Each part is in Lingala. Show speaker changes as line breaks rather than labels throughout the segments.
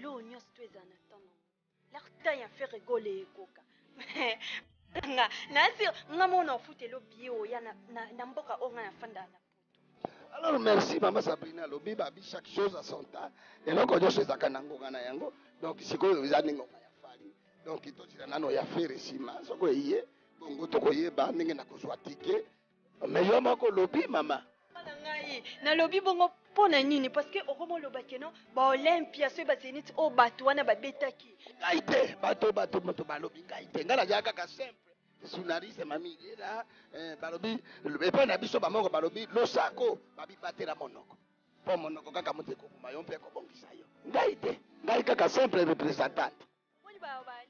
Lelo nyos tu ezana tono. L'arta ya fait rigoler koka. Nasi ngamona ofutelo bio ya na mboka onga ya fanda na poto.
Alors merci maman Sabrina lobi babi chaque chose à son temps. Et donc on dit ça kanango kana yango. Donc sikoyo ezani ngoma ya fali. Donc itotira nano ya faire sima soko iye bongo toko yeba ndenge na kozwa ticket. Mais yo mako lobi mama.
Na lobi bongo pona nini parce que okomo lobake no ba Olympia so ba zenit o bato wana ba betaki.
Kaite bato ba lobi kaite ngala jaka ka simple. Sunariste mami là balobi et pas na biso ba moko balobi losako babi batela monoko. Po monoko kaka muteko kuma yo mpe ko bongisa yo. Ngai kaka simple représentante.
Woni ba bali.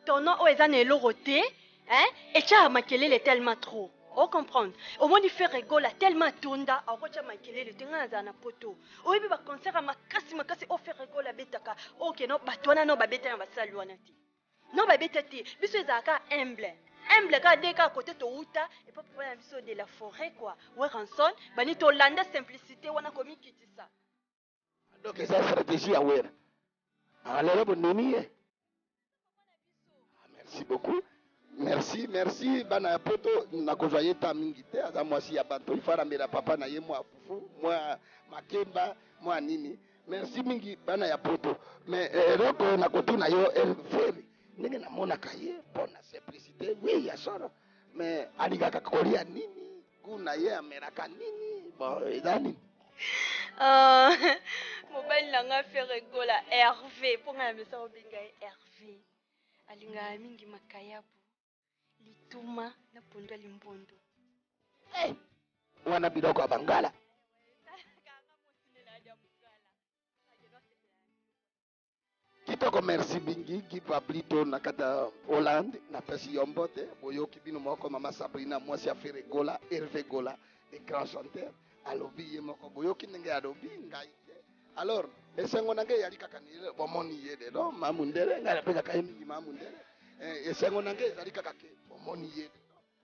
Tono o ezana eloroté, hein? Et cha makelele tellement trop. On comprend. Au moins il fait rigoler tellement tunda, au moins ma kelele tenga na poto. O yebi ba concert makasi o fait rigoler betaka. OK no batwana no ba beta na basalwana ti. No ba beta ti. Biso ezaka humble ka deka côté to uta et pas pour la biso de la forêt quoi. Ouais ranson, bani to landa simplicité wana komi kitisa.
Donc ça stratégie à wera. Alors bonne merci beaucoup. Merci bana poto na kozoye ta mingi te aza mwasi ya bato ifara mera papa na ye mwa fufu mwa makemba mwa nini. Merci mingi bana ya poto. Mais roko na kotuna yo elferi. Ndenge na mona kaye bona simplicité oui ya soro. Mais aligaka kolia nini? Kuna ye ameraka nini? Bon edani.
Mobile nanga fait rigoler Hervé pour nga mesa obinga Hervé. Alinga mingi makayabu. Lituma na pondwa limbondo.
Wana bidoko abangala. Kitoko merci bingi kipa plito na kata Hollande na pesi yombote boyoki bino moko mama Sabrina mwasi afere gola Hervé Gola et grand chanteur alobi ye moko boyoki ndenge alobi ngai. Alors esengo nange yali kaka ni bomoni yede no mamundere ngala peka kaimi mamundere esengo nange ezali kaka ke bomoni yede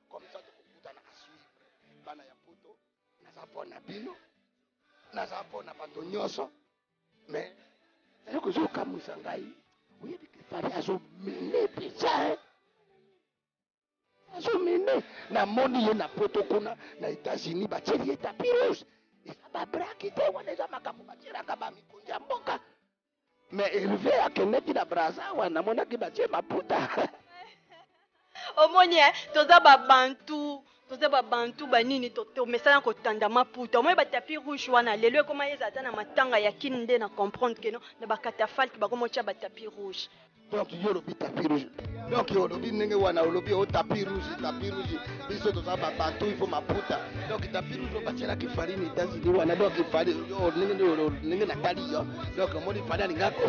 comme ça tukutana kasui bana ya poto nazapona bino nazapona bato nyoso mais eko zo kamusa ngai oyebi ke pari azo mene pesa azo mene na moni ye na poto kuna na États-Unis bacheli ye tapis rouge ba braki te wana za makambo bachiraka ba mikunja mboka mais Hervé akeneki na braza wana mona ki bache maputa
omoni toza ba bantu banini to mesana ko tanda maputa omoi ba tapis rouge wana lelo koma yeza tana matanga ya kinde na comprendre que non na ba catafalque ba komo cha ba tapis rouge.
Donc yo lobi tapis rouge. Donc yo lobi ndenge wana lobi o tapis rouge biso toza ba bantu il faut maputa. Donc tapis rouge ba tshela ki farine États-Unis wana donc il fallait yo ndenge na tali yo. Donc moni fallait alinga ko.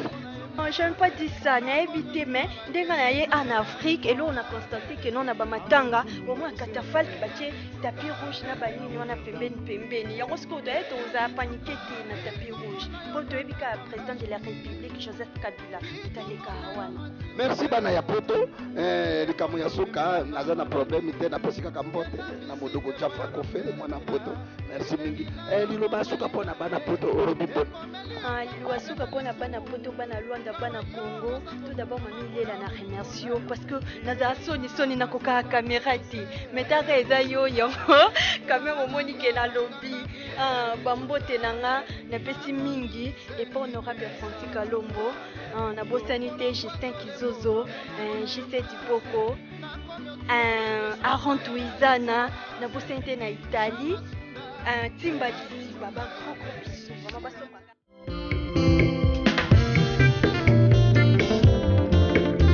Non, je n'aime pas dire ça, n'a évité, mais dès qu'on est en Afrique, et là on a constaté que non, on a pas matanga, au moins catafalque, tapis rouge, n'a pas ni on a pembeni. Il y a aussi qu'on doit être aux a paniqué na tapis rouge. Pour te dire que président de la République Joseph Kabila, Taleka Hawana.
Merci bana ya poto, likamu ya suka, naza na problème ite na pesika kambote, na modogo chafa kofele mwana poto. Merci mingi. Lilo basuka pona bana poto orobi bon.
Lilo basuka pona bana poto bana Luanda bana Congo. Tout d'abord mami lela na remercio parce que naza soni na koka caméra ti. Metaka eza yo yango caméra omoni ke na lobby. Bambote nanga na pesi mingi et pas honorable Francis Kalombo. Na bosanité Justin Kizozo, JC Diboko, Aaron Touizana, na bosanité na Italie. Timba Disi Baba Koko Bisu Mama Basoka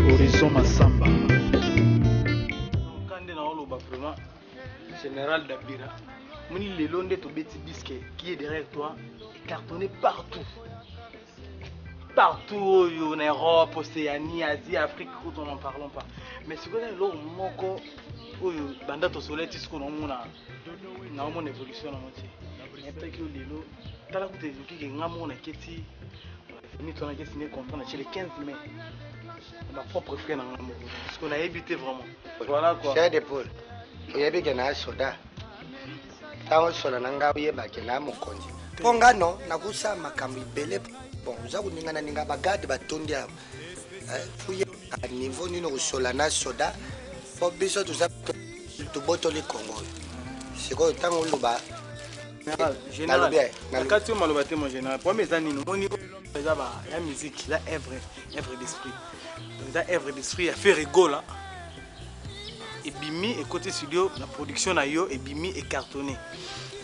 Horizon Massamba Kande na oloba vraiment Général Dabira Moni lelo nde to beti bisque qui est derrière toi cartonné partout en Europe, Océanie, Asie, Afrique, où on n'en parlons pas. Mais ce que l'on moko banda to soleil tout ce qu'on a mon évolution dans moitié. Mais après que lelo tala ko te ki ngamo na keti ni to na keti ne comprendre chez les 15 mai. Ma propre frère na ngamo. Parce qu'on a évité vraiment. Voilà quoi.
Cher de Paul. Il y a bien un soda. Tawo sola nanga yeba ke la mokonzi. Ponga no na kusa makambi bele bon uza kuningana ninga bagade batondi abo fuye à niveau nino kusolana soda po biso tuza tubotoli Congo siko tango luba
général nakati maloba te mon général pour mes amis moni eza ba ya musique la œuvre d'esprit eza œuvre d'esprit a fait rigola et bimi et côté studio la production na yo et bimi et cartonné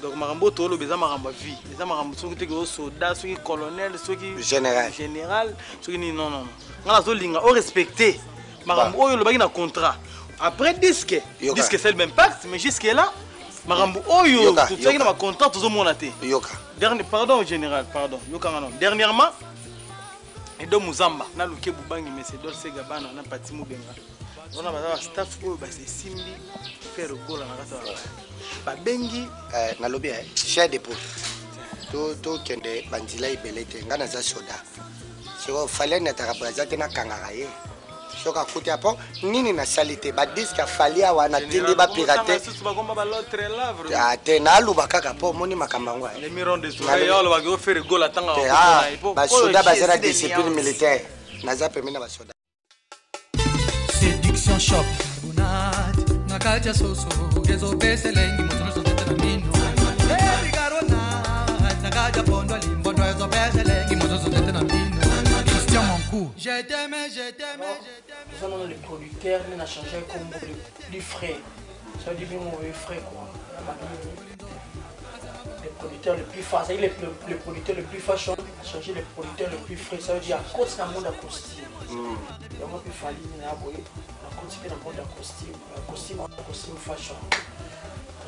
donc marambo tolo beza marambo vie beza marambo soki te ko soldat soki colonel soki général soki ni non ngala zo linga o respecter marambo oyo lobaki na contrat après disque c'est le même pacte mais jusque là marambo oyo tout ça na contrat tout mona te
yoka
dernier pardon général pardon yoka ngano dernièrement Edo Muzamba na luke bubangi mesedol sega bana na patimo benga on a ba staff oyo ba se simbi faire gola na kata ba bengi
na lobi cher de pour to kende bandila ibelete ngana za soda siko fallait na représenter na kangara ye soka kuti apo nini na salité ba disque falia wana tindi ba pirater te na luba kaka po moni makambango
les mirons de soleil yo ba go faire gola tanga
ba soda ba zera discipline militaire na za pemina ba soda
séduction shop unat nakaja soso gezo beselengi motono sote na mino hey garona nakaja pondo limbondo gezo beselengi motono sote na mino Christian Monkou je t'aime
nous avons les producteurs on a changé comme du frais ça veut dire bien mauvais frais quoi les producteurs les plus faciles les producteurs les plus fashion a changé les producteurs les plus frais ça veut dire à cause d'un monde à costume il y a moins plus fallu na boy à continuer dans monde à costume fashion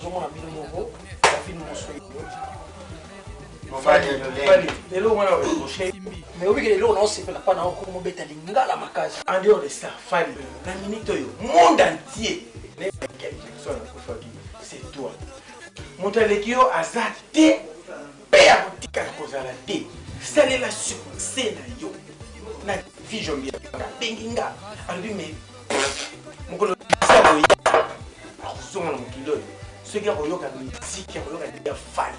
je m'en habille nouveau la vie de mon souhait mais oui, les lots, c'est pas dans le bêta lingala makazi. En dehors de ça, Fanny, la minute, le monde entier, c'est toi. Mon talekio a zaté, père boutique à cause à la thé. C'est la succès na yo. Na vision bien, benginga. Alors mais, mon colo, ça va y aller. Alors, son mon kilo. Ce gars, on y a musique, on y a des Fanny.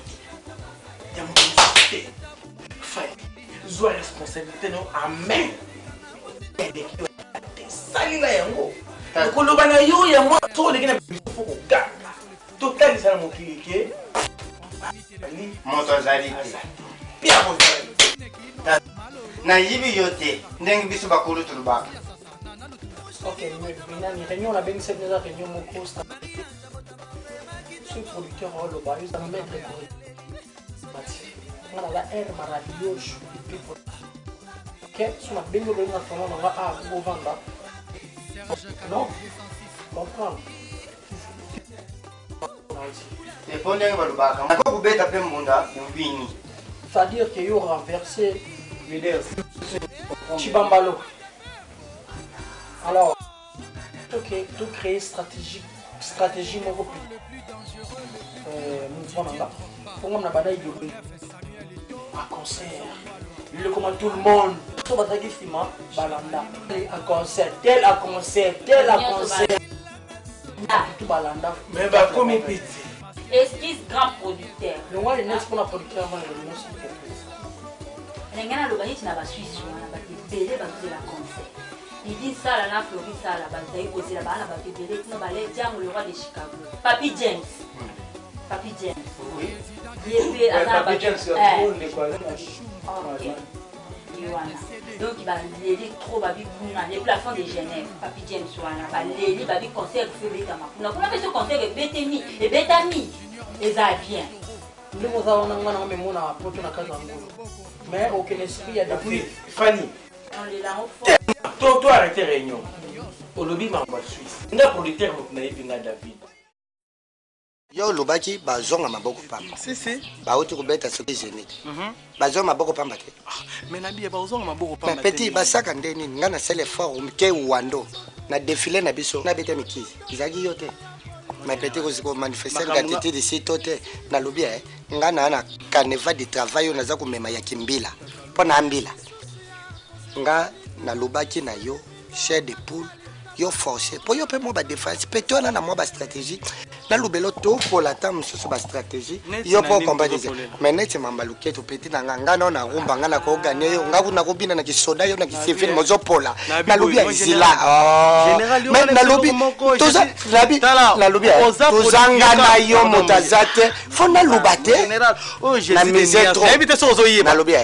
Zoa responsabilité non amen salila yango koloba na yo ya moi to de kina faut ko ganga total ça mon cliquer
moto zalite
bien bon
na yibi yote ndenge biso bakulu tuluba
OK mais ni réunion la ben cette réunion mon costa ce producteur le bail ça me mettre on a la air maravilloso ok sur la bingo de notre famille on va au vendre non comprendre
et pendant que vous bac on peut beta pe munda mbini
c'est-à-dire que yo renversé Chibambalo alors tout créer stratégie mon groupe mouvement là pour moi na bataille de à concert le comment tout le monde tout va traquer fima balanda à concert tel à concert tout balanda mais bah comme petit
Esquisse grand producteur
le moi les next pour la producteur avant le musique
ngana lo bani tina ba Suisse wana ba tebele ba de la concert il dit ça là na Floride ça là ba tayi aussi là ba tebele tina ba le Django le roi de Chicago Papi James oui il Papi James donc il va les trop babi les plafonds de Genève Papi James wana ba les babi concert fait betama on a fait ce concert et betami et betami et ça bien
nous avons un même on a porté la case en gros mais aucun esprit il y a depuis
Fanny
on les là
toi arrêtez réunion au lobby ma Suisse n'a producteur na epinga David
yo lobaki bazonga maboko pamba
si
bauti kubeta soki génique bazonga maboko pamba te
mais na biye bazonga maboko pamba
petit basaka ndeni ngana sele fort umke wando na défilé na biso na beta mikizi izaki yo te mais petit ko manifester gratitude ici tote na lobi ngana na carnaval de travail na za kumema ya kimbila pona ambila nga na lobaki na yo chair de poule yo forcer po yo pe mo ba défense pe to na mo ba stratégie na lubelo to pour la temps sur ba stratégie yo po comprendre mais net mamba luketo petit na nganga na rumba ngana ko gagner yo ngaku na ko bina na kisoda yo na kisifini mozo pola na lubi zila mais na lubi to za labi na lubi to zanga na yo motazate fo na lubate na misère trop na lubi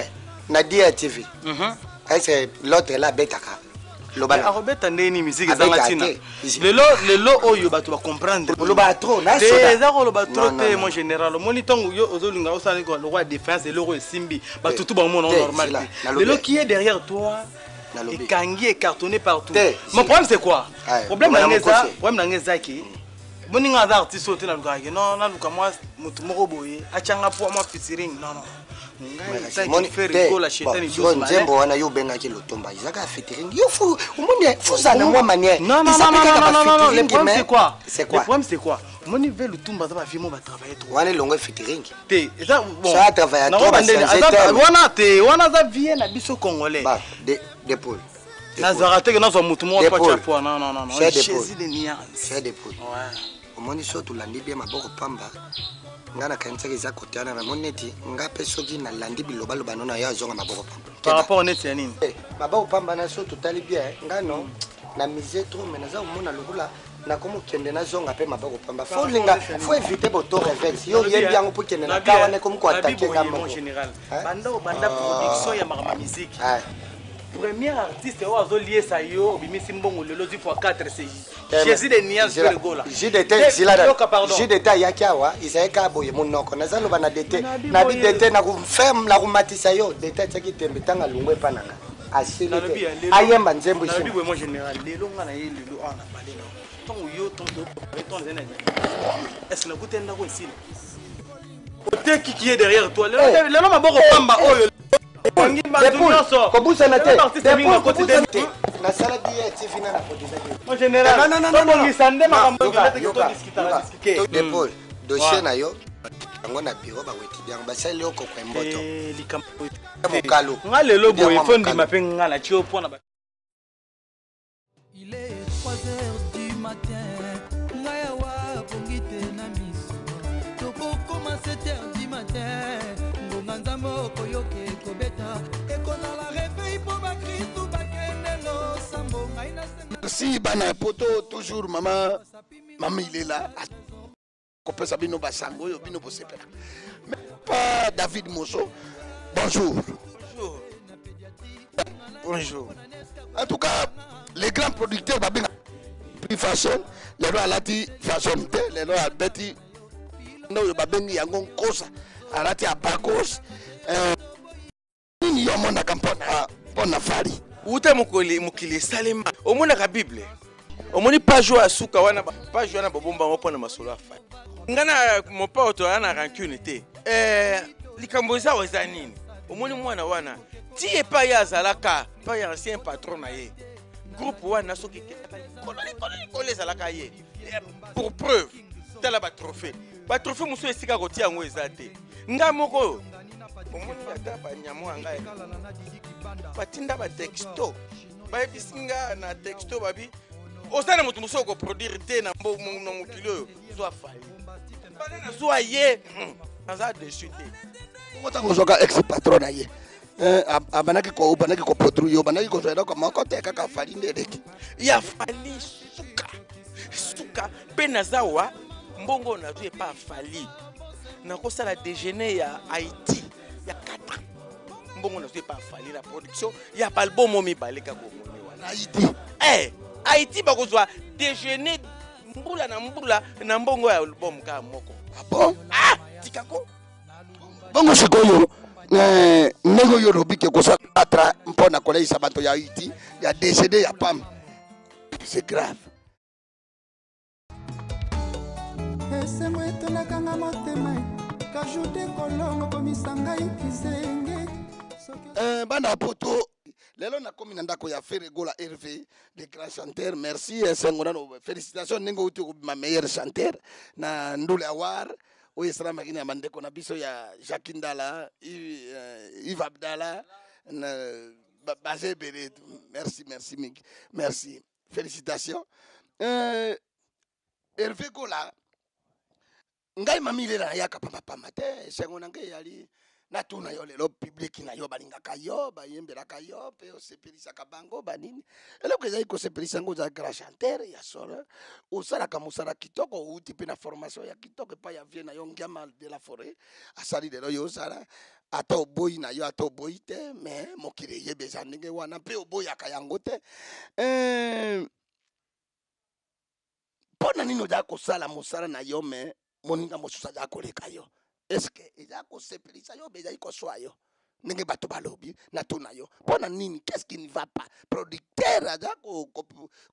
na dia TV est l'autre là betaka
lobana arobeta ndeni musique ezanga tina lelo oyo bato ba comprendre
loba trop na
soda eza ko loba trop te mon général moni tongo yo ozolinga osala ko le roi défense le roi simbi bato tout ba monde normal lelo qui est derrière toi et kangi est cartonné partout mon problème c'est quoi problème na ngeza ki moni ngaza artiste ote na lukaki non na luka moi mutu moko boye achanga po moi featuring non
nzembo wana yo bengaki lotomba izaka featuring yo fu umone fuzana mwa manière
non le problème c'est quoi moni veut lutumba za ba filmo ba travailler trop
wana longo featuring
te ça bon
ça travailler trop
wana te wana za vie na biso congolais
ba de Paul
nazarate que nazo mutu mo pa chapo non Jésus de nia
c'est de Paul ouais omoni so tulandi bien maboko pamba ngana kanisa kiza kotiana na moneti ngape soki na landi biloba loba nona ya zonga maboko pamba
par rapport neti ya nini
maboko pamba na so tutali bien ngano na mise trop mais naza omona lobula na komo kende na zonga pe maboko pamba faut linga faut éviter boto reverse yo yebi yango pour kende na kawa ne comme ko attaquer ngamba
en général banda production ya mama musique premier artiste ozo lié ça yo bimisi mbongo lelo 10x4 c'est Jésus de Nias Fergola
JDT zila JDT yakiawa isaeka boye monoko nazalo bana DT na bi DT na ku ferme la ku matisa yo DT tsaki tembe tanga lungwe pananga asili ayemba nzembo
ishi na mon général lelo ngana ye lelo ana balena tongo yo tongo zena est-ce na kutenda ko nsina ote qui est derrière toi lelo maboko pamba oyo
kobusa na te na sala dia TV na poteza
en général non ngisande makambo discuter
de Paul dossier na yo ngo na bureau ba weti bien ba sala yo ko kwemboto mokalo
ngalelo boy fondi mapenga na chio pona ba
il est 3h du matin ngaya wa bongite na miso to koma 7h du matin ngonga nzambo koyoke kobeta ekona la réveil pour ba Christ ba kenelo sambo ngaina
merci bana poto toujours maman il est là kopesa bino basango yo bino bosepela mais pas David Mosso bonjour en tout cas les grands producteurs babinga plus fashion les rois alati fashion les rois albeti no babengi yango kosa alati abakos nini yo mona kampona pona fari
ute mukili salema omona ka bible omoni page ya suka wana page wana babomba mopona masolo afai ngana mopa oto ana rancune te likambo za waza nini omoni mwana wana ti epa ya zalaka pa ya ancien patron na ye groupe wana soki koloni zalaka ye pour preuve tala ba trophée muso esika kotia ngo eza te nga moko omoni ata ba nyamo anga batinda ba texto ba bisinga na texto babi osana mutu muso ko produire te na mokilo zo afali bana na zo aye aza dessus te
ngota ngozoka ex patron na ye abanaki ko produire yo banaki ko zoeda ko makote kaka fali ndedeki
ya fali suka pe nazawa mbongo na tu pas fali na ko sala déjeuner ya Haïti ya 4 mbongo na tu pas fali la production ya album mo mibaleka ko moni wana
Haïti
Haïti ba ko zwa déjeuner mbula na mbongo ya album ka moko
bon
tikako
bongo sikoyo nego yo robike ko sa atra mpona koleisa bato ya Haïti ya décédé ya pam c'est grave
esengo etonakanga motema kajute kolongo komisa ngai kizenge
bana poto lelo na komi na ndako ya Fergola Hervé le grand chanteur merci esengo nano félicitations ningo uti ma meilleur chanteur na ndule awar oyo esala makini ya bandeko na biso ya Jacques Ndala Yves Abdala na Bazé Beret merci mingi merci félicitations. Hervé Gola, ngai mamile na yaka pama te, sengo na ngai yali na tuna yo lelo public na yo balingaka yo, bayembelaka yo, pe osepelisaka bango banini. Eloko ezali kosepelisa ngo za grand chanteur ya solo. Osalaka mosala kitoko uti pe na formation ya kitoko pa ya vie na yo Ngiama de la Forêt. Asali lelo yo sala ata oboyi na yo ata oboyi te, mais mokili yebeza ndenge wana pe oboyaka yango te. Pona nini oza kosala mosala na yo me moninga mosusu aza koleka yo? Est-ce que eza kosepelisa yo be ezali koswa yo ndenge bato balobi na tuna yo? Pona nini? Qu'est-ce qui ne va pas? Producteur aza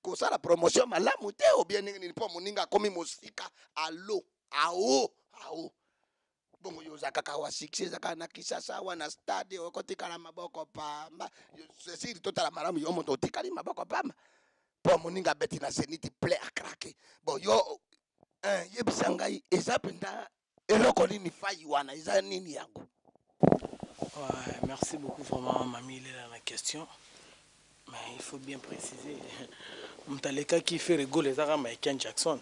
kosala promotion malamu te ou bien ndenge nini po moninga akomi mosika alo ao bongo yo za kaka wa succès zaka na Kisasa wana stade okotikala maboko pamba sisi totala malamu yo moto otikali maboko pamba po moninga beti na Zenith play a craquer. Bon yo yebisa ngai eza penda eloko nini fayi wana eza nini yango?
Ouais, merci beaucoup vraiment Mamie Lela la question. Mais il faut bien préciser. Mtaleka qui fait rigoler les arabes Michael Jackson.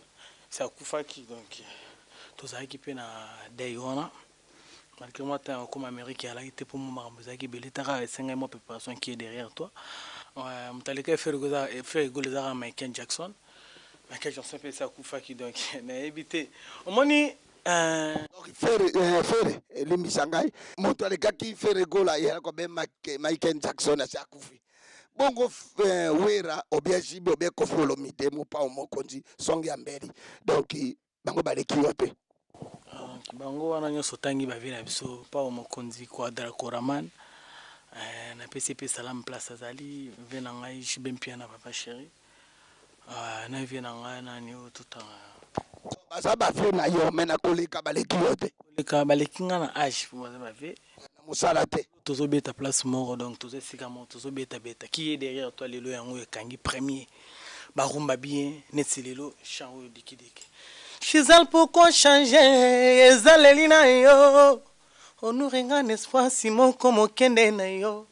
C'est Akufa qui donc tous a équipé na Dayona. Malgré moi comme Amérique elle a été pour moi Mozaki Belitara et 5 mois préparation qui est derrière toi. Ouais, Mtaleka fait rigoler les arabes Michael Jackson. Michael Jackson c'est Akufa qui donc n'a évité. Au moins
donc faire limbisanga moto alekaki faire gola ya ko be Michael Jackson asa kufi bongo wera obia jibe obia kofolo mitemo pa omokonzi songi ya mbeli donc bango baleki yote
bango wana nyoso tangi bavi na biso pa omokonzi Quadra Koraman na PCP Salam Place azali vena ngai jibe mpia na papa chéri na vena ngai na ni tout
baza bafe na yo mena koleka baleki yote
koleka baleki nga na age baza bafe
na mosala te
tozobeta place moko donc tozosika mo tozobeta qui est derrière toi lelo yango ekangi premier barumba bien neti lelo chant oyo dikidiki Chizal pourquoi changer ezaleli na yo onurenga nespoir simo komo kende na yo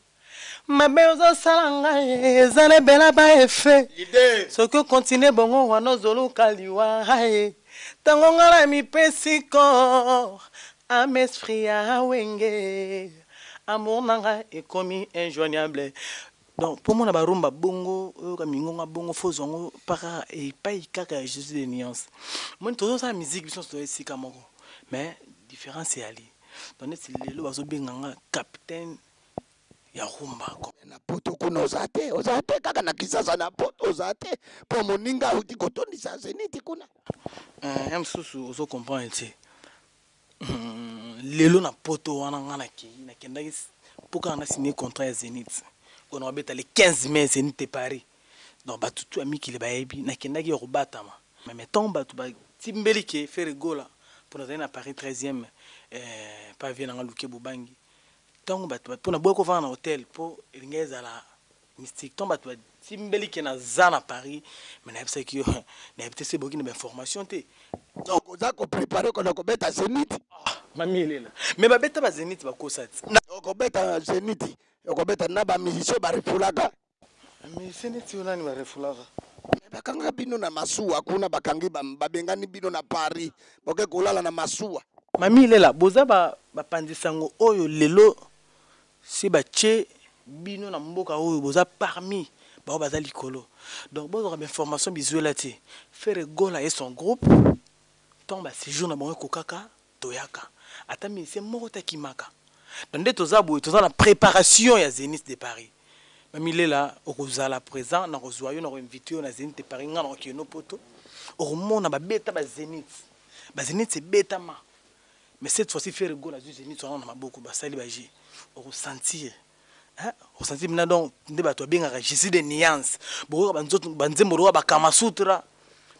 mabe ozosala ngai ezale bela ba efe soki continue bongo wana ozoluka liwa tango ngala mipesi kor amesprit ya wenge amour nanga ekomi injoignable. Donc pour moi barumba bongo kamingonga bongo fozongo para et pas kaka Jésus de nuance. Moi todo sa musique biso to esika moko mais différence est ali. Donc c'est lelo bazobenganga capitaine ya rumba ko
na poto kuna ozate kaka na Kisasa na poto ozate po moninga uti kotondisa Zenith kuna
msusu ozo comprendre te lelo na poto wana ngana ki na kendaki poka na signé contrat ya Zenith on a bêta les 15 mai Zenith Paris donc ba tout ami qui le baebi na kendaki robatama mais mettons ba tout ba timbeli ke faire gola pour nous na Paris 13e pavillon na Luke Bubangi donc ba tout pour na boiko va na hôtel pour ingeza la mystique donc ba tout timbeli ke na zana Paris mais na pesa ki na pesa boki na information te
donc oza ko préparer ko na ko beta Zenith
Mamie Lela mais ba beta ba Zenith ba kosati
na ko beta Zenith ko beta na ba musicien ba refulaka
mais Zenith ona ni ba refulaka
bakanga bino na masuwa kuna bakangi babengani bino na Paris boke kolala na masuwa
Mamie Lela boza ba pandisango oyo lelo si ba che bino na mboka oyo boza parmi ba baza likolo donc boza ba information visuelle te faire gola et son groupe tomba séjour na bon kokaka toyaka ata ministère moko ta kimaka donc nde toza la préparation ya Zenith de Paris Mamie Lela okozala présent na kozwa yo na invité na Zenith de Paris ngana okino poto okomona ba beta ba Zenith c'est beta ma mais cette fois-ci faire gola du Zenith on a maboko ba sali ba ji okosentir ressentir maintenant donc nde bato bengaka Jésus de nuance boko banzoto banzembo ro ba Kamasutra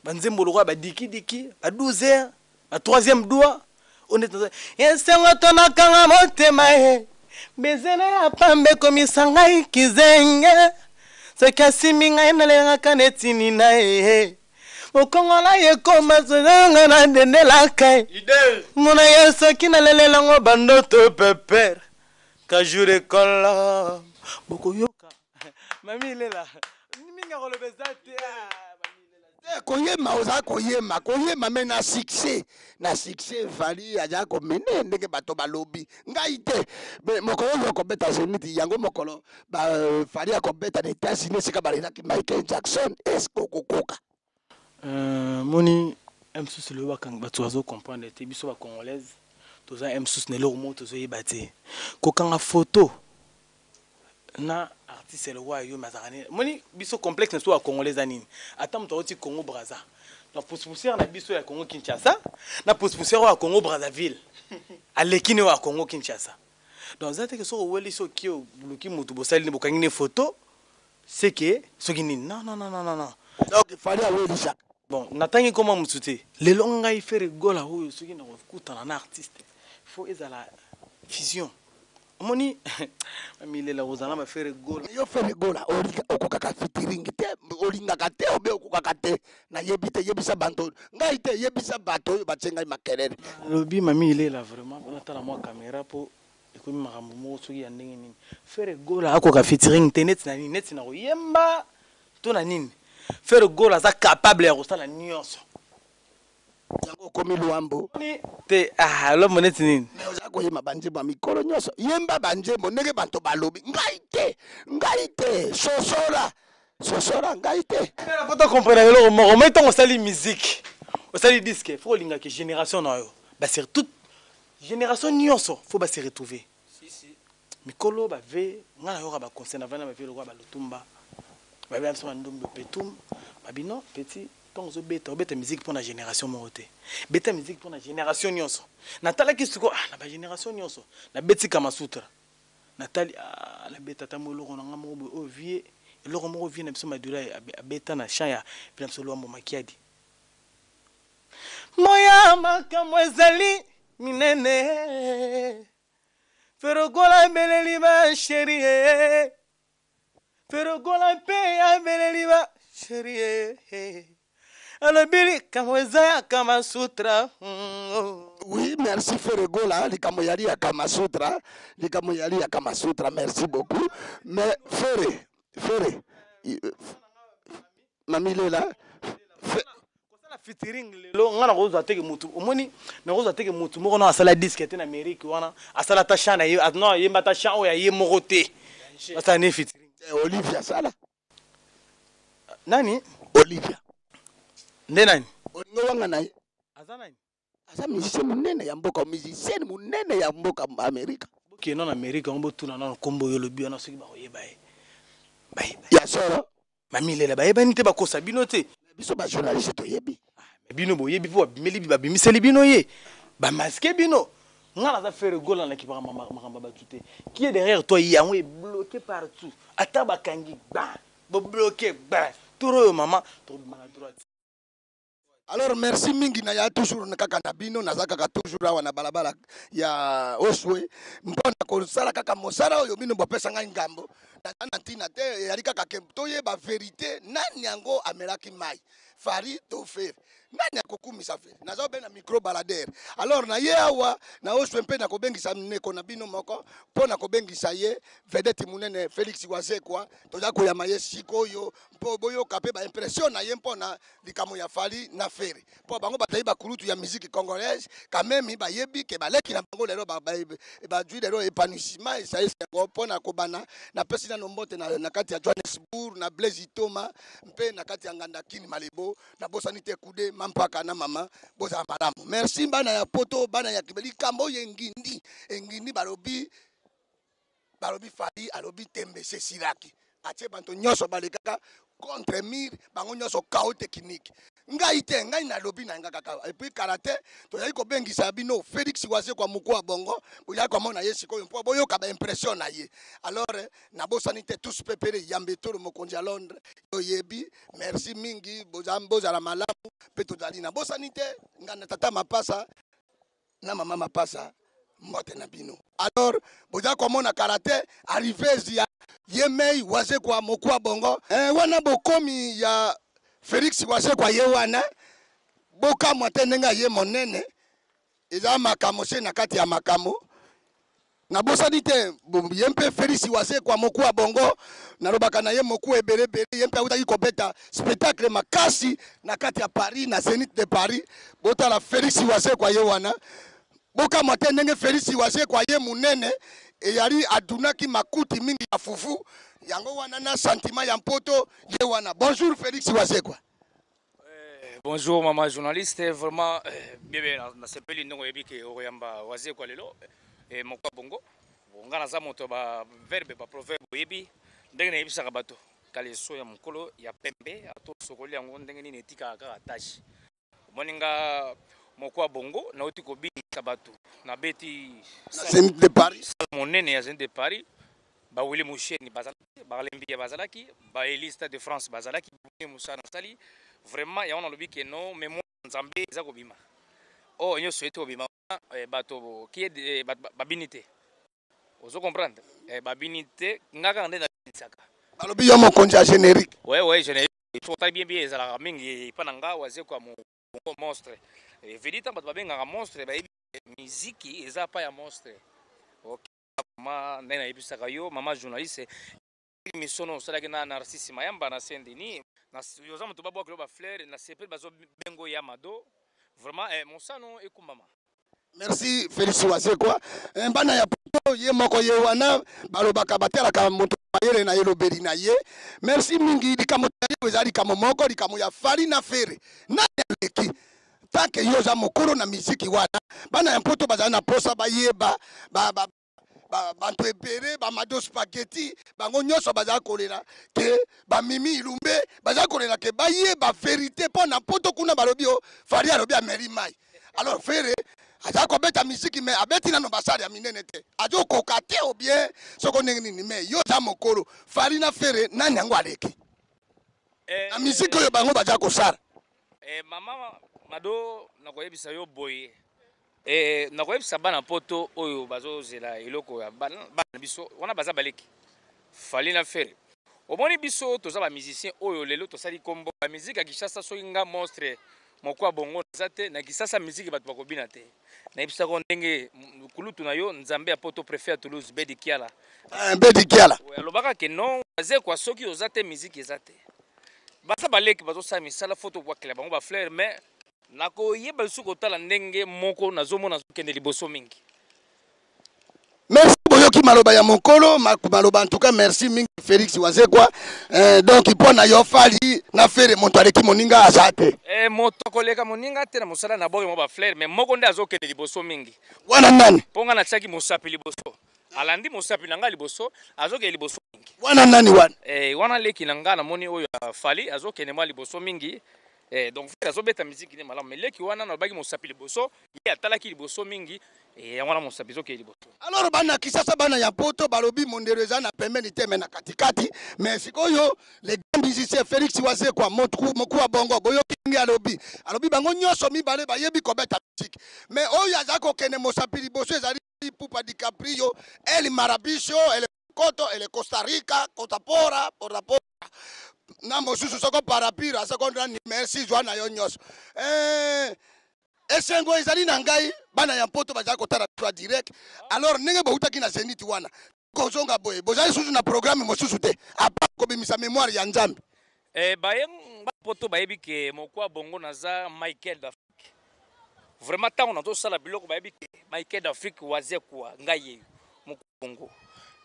banzembo ro ba diki à 12h à 3e doigt on est esengo tona kanga motema bezene ya pambe komisanga ikizenge sekasimi ngai nalenga kanetini na mokongola yekoma zonanga na ndendela kai mona yeso kina lelelango bandoto pepere kajure kola boko yoka Mamie Lela
koyema oza koyema me na succès fali aza komene ndenge bato balobi ngai te mokolo oyo kobeta zeniti yango mokolo fali akobeta na États-Unis esika balelaki Michael Jackson eske okokoka
moni msusu lelo bato bazocomprendre te biso bacongolaise toza msusu na eloko moko tozoyeba te kokanga photo na artiste le roi yo mazakane moni biso complexe na so ya congolaise nini ata moto oti Congo Brazza na poussière na biso ya Congo Kinshasa na poussière ya Congo Brazzaville alekine wa Congo Kinshasa donc ça que so weli so kio buluki mutu bosali ne bokangi ne photo c'est que so kini non
donc il fallait avoir chaque
bon natangi koma mutute lelo ngai faire rigola oyo so kina kokutana na artiste faut ezala vision moni amile la rozana ba faire gola
yo faire gola okokaka featuring te olingaka te obe okokaka te na yebite yebisa banto ngai te yebisa bato batsenga makelele
lobi mami ile la vraiment on attend la moi caméra pour ekomi makambo mo soki ya ndenge nini faire gola akoka featuring te net na yemba to na nini faire gola za capable ya kosala nyonso
yango komi luambo
te lo moneti nini
mais oza koyema banjembo ya mikolo nyonso yemba banjembo ndenge banto balobi ngai te sosola ngai te
poto comprendre eloko moko mai ntango osali musique osali disque faut olinga ke génération na yo basere toute génération nyonso faut base retrouver mikolo bave nga na yoka baconseil na vana bave lokwa balotumba babe amso bandombe petum babino petit donc obeta musique pour la génération morote beta musique pour la génération nyonso natala kisuko na ba génération nyonso na beti kama sutra natali la beta tamolo ko nga mo o vie eloko mo vie na biso madura beta na chaya bila msolo wa makiadi moya makambo ezali minene ferogola beleli ba chérie ferogola pe ya beleli ba chérie alobili kamweza kama sutra
oui merci Feregola likambo yali ya kama sutra merci beaucoup mais Fere mamilela
kosala featuring lelo ngana kozo ateke mutu omoni na kozo ateke mutu moko na asala disque te na Amerique wana asala ta chana ye no yemba ta chana oya ye moko te asala ne featuring
Olivia sala
nani
Olivia
nde nani
olingo wanga naye
aza nani
aza musicien munene ya mboka Amerika
bokeno na Amerika ombo tuna na kombo yo lobi na soki bakoyeba ye
ya solo
mamilela bayebani te bakosa bino te
biso ba journaliste toyebi
bino boyebi po babimeli babimiseli bino ye bamaske bino nga naza faire gola na kipaka makamba batu te qui est derrière toi yango est bloqué partout ata bakangi ba bo bloqué ba toro maman to mala droite.
Alors merci mingi na ya toujours na kaka na bino naza kaka toujours awa na balabala ya Oswe mpona kosala kaka mosala oyo bino bopesa ngai ngambo na tina te yali kaka toye ba vérité nani yango amelaki mai fari to faire nani akokumisa faire naza be na micro balader alors na ye awa na Oswe mpe na kobengisa neko na bino moko mpona kobengisa ye vedette munene Félix Wazekwa toza koyama ye sikoyo mpo boyoka pe ba impression na ye mpona likamo ya fali na fere po bango batayi bakulutu ya musique congolaise quand même bayebi ke baleki na bango lelo ba jui lelo épanouissement ça est mpona kobana na pesi na nombote na kati ya Johannesburg na Blaise Itoma mpe na kati ya Nganda Kini Malebo na bosanite kude mampaka na mama boza malamu merci bana ya poto bana ya kibeli kambo yengindi engindi balobi fali alobi tembe sesiraki atie banto nyoso balekaka contre mire bango nyoso kao technique ngai te ngai na lobi na nga kaka et puis karaté to yai ko bengisa bino Félix Wazekwa mukwa bongo boya ko mona yesi ko mpo boyoka ba impression na ye alors na bosanité tous pepere yambeto le mokonzi à Londres yoyebi merci mingi bozamboza la malamu peto dali na bosanité ngana tata mapasa na mama mapasa mote na bino alors boya ko mona karaté arrivés ya Yemei Wazekwa mokwa bongo wana bokomi ya Félix Wazekwa ye wana boka mwate nenga ye monene eza makamo se na kati ya makamo na bosani te ye mpe Félix Wase kwa moku wa bongo nalobaka na ye moku ebelebele ye mpe autaki kobeta spectacle makasi na kati ya Paris na Zénith de Paris botala Félix Wase kwa ye wana bokamwa te ndenge Félix Wase kwa ye munene eyali adunaki makuti mingi ya fufu yango wana na sentiment ya mpoto ye wana. Bonjour Félix Wase kwa.
Bonjour maman journaliste, vraiment bien na sepeli ndongo yebiki oyamba Wase kwa lelo et mokwa bongo ngana za moto ba verbe ba proverbe yebi ndenge na yebisaka bato kaleso ya mokolo ya pembe ato sokoli yango ndenge nini etika kaka tashi moninga mokwa bongo na oti kobika bato na beti
Zénith de Paris
monene ya Zénith de Paris ba Willy Moucheni bazalaki ba Lembi bazalaki ba Elista de France bazalaki Moussa Sali vraiment ya on lobi que non mais moi nzambe za kobima oh nyo souhaité obima bato qui est babinité ozo comprendre babinité ngaka ndenda tsaka
balobi yo mokonzi ya générique
ouais générique to ta bien ezala mingi pananga Wase kwa monstre vedita bato babengaka monstre ba musique eza pa ya monstre OK ma ndena yebisaka yo mama journaliste misono salaki na Narcisse Mayamba na Saint-Denis na yoza moto babwa ko ba fleur na sepel bazo bengo ya mado vraiment monsano ekumbama.
Merci Félix Wase kwa mbana ya poto ye moko ye wana balobaka batelaka moto mayele na yelobeli na ye. Merci mingi likamo ezali likamo moko likamo ya fali na fere na leki tanke yoza mokolo na miziki wana bana ya poto bazali na posa bayeba bantu ebele bamado spaghetti bango nyonso bazali kolela ke bamimi ilumbe bazali kolela ke bayeba vérité mpo na poto kuna balobi o fali alobi ameri mai. Alors fere aza kobeta misiki me abeti nano basali ya minene te azo koka te o bien soko ndenge nini me yo za mokolo fali na fere nani yango aleki na misiki oyo bango baza kosala
mama mado nakoyebisa yo boye nakoyebisa bana poto oyo bazozela eloko ya bana biso wana baza baleki fali na fere omoni biso toza ba musicien oyo lelo tosali kombo ba musique ya Kinshasa soki nga monstre mokwa bongo nzate na Kinshasa musique bato bakobina te na yebisa ko ndenge kulutu na yo nzambe ya poto préfet à Toulouse Bedi Kiala alobaka ke non Wase kwa soki ozate musique ezate baza baleki bazosala misala foto kwa kila bango ba fleur mais nakoyeba lisusu kotala ndenge moko nazomona azokende liboso mingi.
Merci boyoki maloba ya mokolo maloba en tout cas merci mingi Félix Wase kwa donc ipona yo fali na fere moto aleki moninga azate
moto koleka moninga te na mosala na boyo mo ba fleur mais moko nde azokende liboso mingi
wana nani
ponga na tsaki mosapi liboso alandi mosapi nanga liboso azokende liboso mingi
wana nani wana
wana leki nanga na moni oyo fali azokende mwa liboso mingi donc frère azobeta musique ne malamu leki wana na baki mosapi liboso ye atalaki liboso mingi wana mosapi zokende liboso.
Alors bana Kinshasa bana ya poto balobi mondelo eza na pembeni te me na katikati mais sikoyo les grands musiciens Félix Wase kwa moku wa bongo boyoki ngi alobi bango nyonso mibale bayebi kobeta musique mais oyo aza kokende mosapi liboso ezali Pupa DiCaprio El Marabicho El Coto El Costa Rica Portapora na mosusu soko parapira seconde ni merci joana yo nyonso esengo ezali na ngai bana ya poto baza kotala toi direct alors ndenge boutaki na Zénith wana kozonga boye bozali susu na programme mosusu te apa kobimisa mémoire ya nzambe
bayeng bapoto bayebi ke mokwa bongo naza Michael d'Afrique vraiment tango nazosala biloko bayebi ke Michael d'Afrique Wase kwa ngai mokwa bongo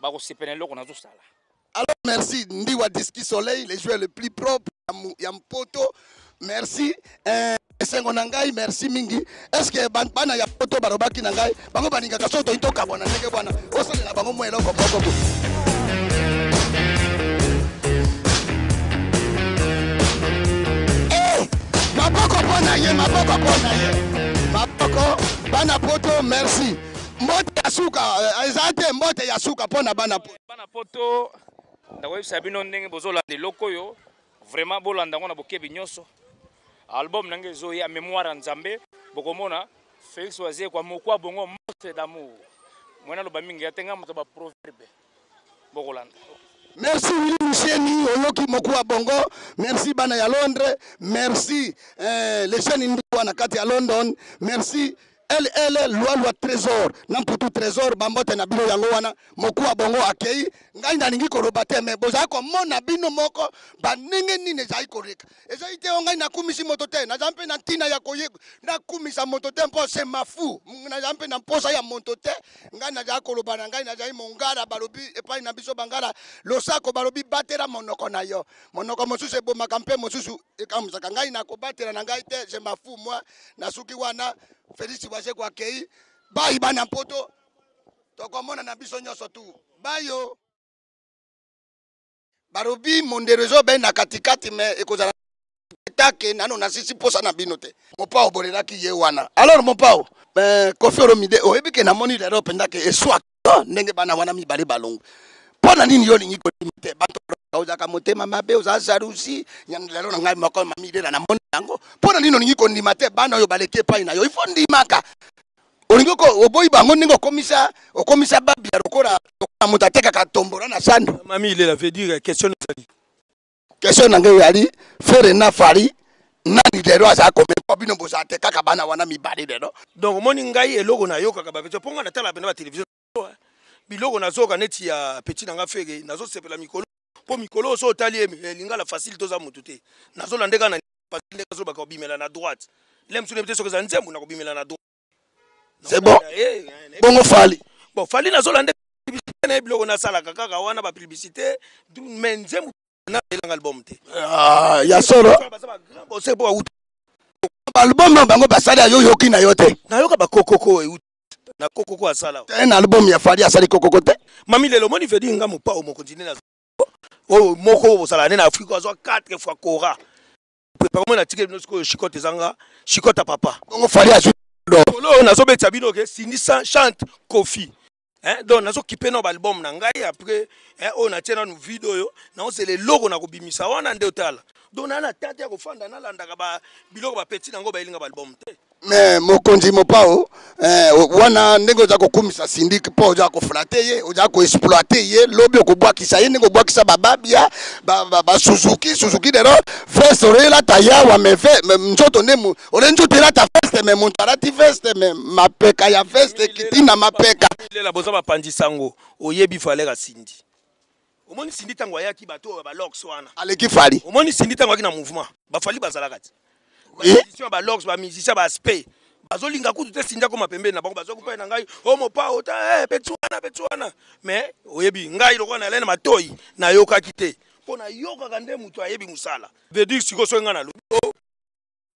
bakosepena eloko nazosala.
Alors merci Ndiwa Diski Soleil, les joueurs les plus propres, Yampoto, merci. Sengo nangai, merci mingi. Est-ce que bana ya poto barobaki nangai, bango baninga kasoto itoka bwana ndenge bwana. Osale na bango mwelo koko. Maboko pona ye. Maboko bana poto, merci. Mbote ya suka, ezate mbote ya suka pona bana poto.
Bana poto ndakoyebisa bino ndenge bozolanda eloko oyo vraiment bolanda ngo na bokebi nyonso album nange ezoya mémoire ya nzambe bokomona Félix Wase kwa mokwa bongo monstre d'amour mwana loba mingi atenga moto ba proverbe bokolanda.
Merci Willy Moucheni oyoki mokwa bongo merci bana ya Londres merci les chaînes Ndiwa na kati ya London merci elle loi trésor namputu trésor bambote na bino yango wana mokuwa bongo akei ngai nalingi koloba te mais bozali komona bino moko bandenge nini ezali koleka ezali te ngai nakumisi moto te naza mpe na ntina ya koyeba nakumisa moto te mpo c'est mafu naza mpe na mposa ya moto te ngai nazali koloba na ngai nazali mongara balobi epai na biso bangara losako balobi batela monoko na yo monoko mosusu ebomaka mpe mosusu ekamusaka ngai nakobatela na ngai te c'est mafu moi nasuki wana Félix Wase kwa kei bayi bana poto tokomona na biso nyonso tu bayo barobi monderezo ben na katikati me ekozala take nano na sisi posa na bino te mopa obolelaki ye wana alors mopa Koffi Olomide oyebike na moni lero pendake eswa ndenge bana wana mibale balongo pona nini yo lingi kodimite bato ozaka motema mabe oza jalousie lero na ngai moko mamilela na moni yango pona nini lingi kondimate bana oyo baleki epai na yo ifo ndimaka olingo ko oboyi bango ndenge okomisa babia lokola moto atekaka tombola na sando
mamilela veut dire question
na ngai yali fere na fari nani lero aza komema bino boza te kaka bana wana mibale lero
donc moni ngai eloko na yokaka bapeto ponga na tala pena ba télévision biloko nazoka neti ya petit nanga fere nazosepela mikolo po mikolo so otali lingala facile toza mutu te nazolanda na ndenge zo bakobimela na droite lemsu ne peut soka nzembu na kobimela na droite
c'est bon bongo fali
bon fali nazolanda na biloko na sala kaka wana ba publicité mais nzembu na elanga album te
ya solo
bon c'est pour
album na bango basali yo yoki na yo te
na yoka ba kokoko na kokoko asala
na album ya fali asali kokoko te
mami lelo moni veut dire nga mopa o mo continuer na o moko bosala na Afrique azo 4 fois kora préparement na tike bino chikote zanga chikota papa
bongo fali azu
lo nazo betsa bino ke Sinisa chante Koffi donc nazo kipe no album na ngai après on a tena no video yo na on c'est les logo na kobimisa wana nde otala donc na tante ya kofanda na landaka ba biloko ba petit nango ba elinga ba album te
mais mokonzi mopao wana ndenge oza kokumisa syndic po oza koflate ye oza koexploite ye lobi okobwakisa ye ndenge obwakisa bababia Suzuki lero veste orelata yawa mefe nzoto nde ole nzoto elata veste me moto alati veste me mapeka ya veste kitina mapeka
lela boza bapandisango oyebi valera sindi omoni sindi tango ayaki bato balox wana
aleki fali
omoni sindi tango aki na mouvement bafali bazalaka ti musicien balox bamusicien baspe bazolinga kutu te sindia koma pembeni na bango bazokupa na ngai o mopa ota petsuana mais oyebi ngai lokola na lene matoi na yokaki te mpo na yokaka nde moto ayebi mosala veut dire siko so nga na lobi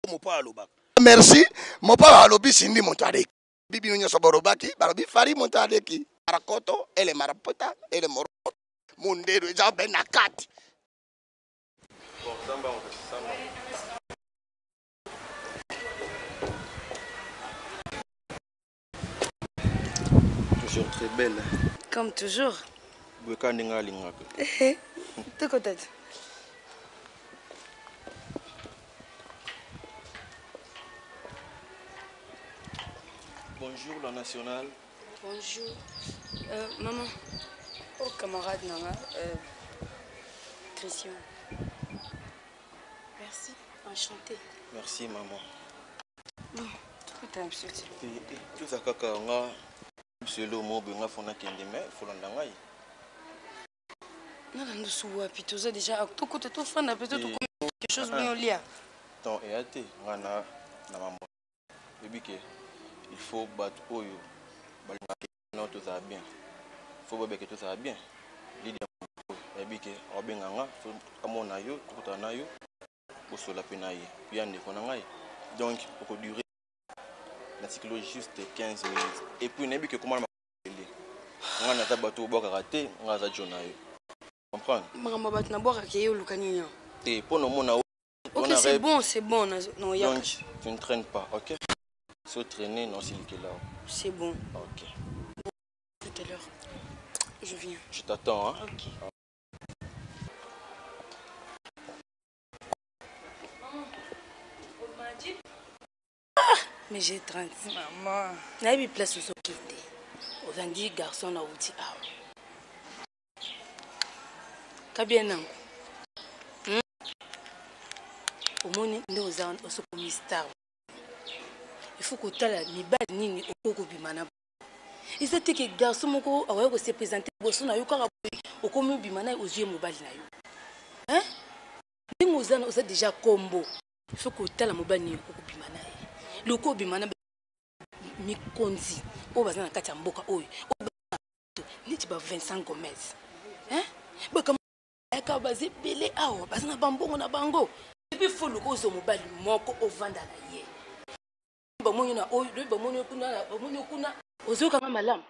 mopa alobaka
merci mopa alobi sindi moto aleki bibino nyonso borobaki balobi fari moto aleki marakoto ele marapota ele moroto mundero eza ben na kati
Toujours très belle.
Comme toujours.
Tout
côté.
Bonjour la nationale.
Bonjour. Maman. Oh camarade Nanga. Christian. Merci. Enchanté.
Merci maman.
Bon, tout un monsieur.
Tout ça kaka nga monsieur le mot benga fona kende mais folanda ngai.
Non non suwa pitoza déjà tout côté tout fan na peut-être quelque chose bien au lia.
Ton et até nga na maman. Bibike il faut battre oyo balinga non tout ça bien. Faut ba que tout ça bien. L'idée bibike obenga nga amona yo tout na yo pour cela penaye. Puis ande fona ngai. Donc pour durer la psychologie juste 15 minutes et puis nebi que comment on a tabato boka raté on a za jonayo comprendre
mama bat na boka ke yo lukani yo
et pour no mona
OK c'est bon non ya
donc tu ne traînes pas OK se traîner non c'est là
c'est bon
OK
tout à l'heure je viens
je t'attends hein
OK. Mais j'ai 30. Maman. Il y a une place où je suis. Aux Andes, garçon, là où tu es. T'as bien non? Au monde, nous avons un star.
il faut que tala mibali nini okoko bimana. Et c'était que garçon moko awa se présenter bosso na yo kaka okomi bimana aux yeux mobali na yo. Hein? Ni mozana oza déjà combo. Il faut que tala mobali ni okoko bimana. Le ko bimana mi konzi o bazana kati ya mboka oyo. Niti ba Vincent Gomez. Hein? Ba kama ka baze belé awa bazana bambongo na bango. Et puis faut le ko zo mobali moko ovanda na ye. Ba monyo na oyo, ba monyo kuna ozo kama malam.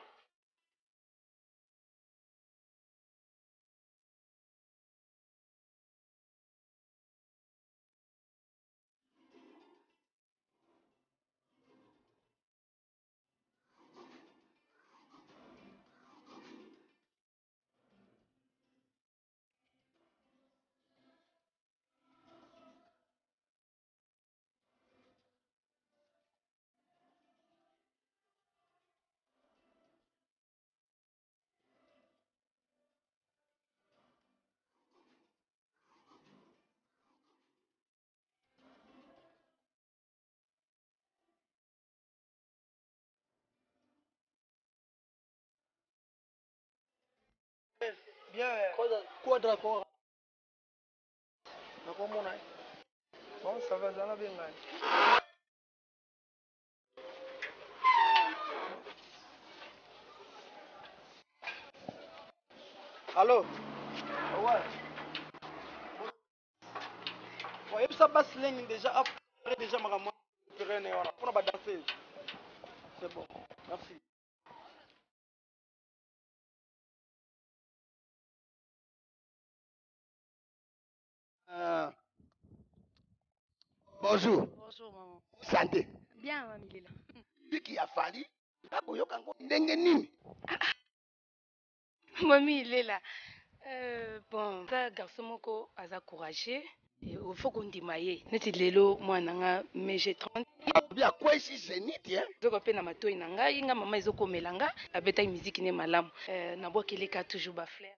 Bien, quoi d'accord? D'accord, mon âge. Bon, ça va, ça va bien. Allô? Ouais. Ouais, ça passe déjà après déjà ma maman. On va danser. C'est bon. Merci.
Bonjour.
Bonjour, maman.
Santé.
Bien, maman Lila.
Biki ya fali. Akoyoka ngo ndenge nini?
Mami Lela. Bon, ça garçon moko aza courageux. Il faut qu'on dimaye. Neti lelo moi nanga mais j'ai 30.
Bien quoi ici zénith hein?
Zoko pe na matoi nanga inga mama ezoko melanga abeta musique ne malamu. Na bois keleka toujours ba flair.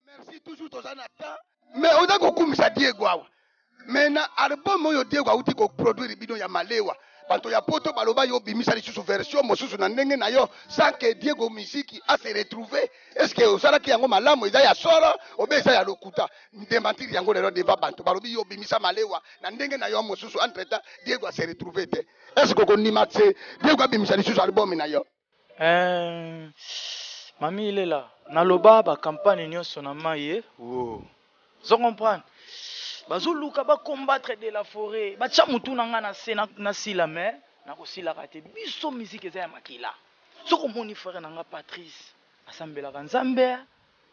Merci toujours tozana temps. Mais oza kokumisa Diego awa. Mais na album oyo Diego auti ko produire bidon ya malewa. Banto ya poto baloba yo bimisa lisusu version mosusu na ndenge na yo sans que Diego Misiki a se retrouver. Est-ce que osala ki yango malamu eza ya solo obe eza ya lokuta ndemantiri yango lelo deva banto balobi yo bimisa malewa na ndenge na yo mosusu entre temps Diego a se retrouver te. Est-ce que konima tse Diego a bimisa lisusu album na yo?
Mami il est là. Naloba ba campagne nyonso na maye. Oh. Vous comprenez? Bazoluka ba combattre de la forêt. Ba tcha mutu nanga na sena na sila mais na ko sila kate biso musique eza ya makila. Soko moni frère nanga Patrice. Asambela ka Nzambe.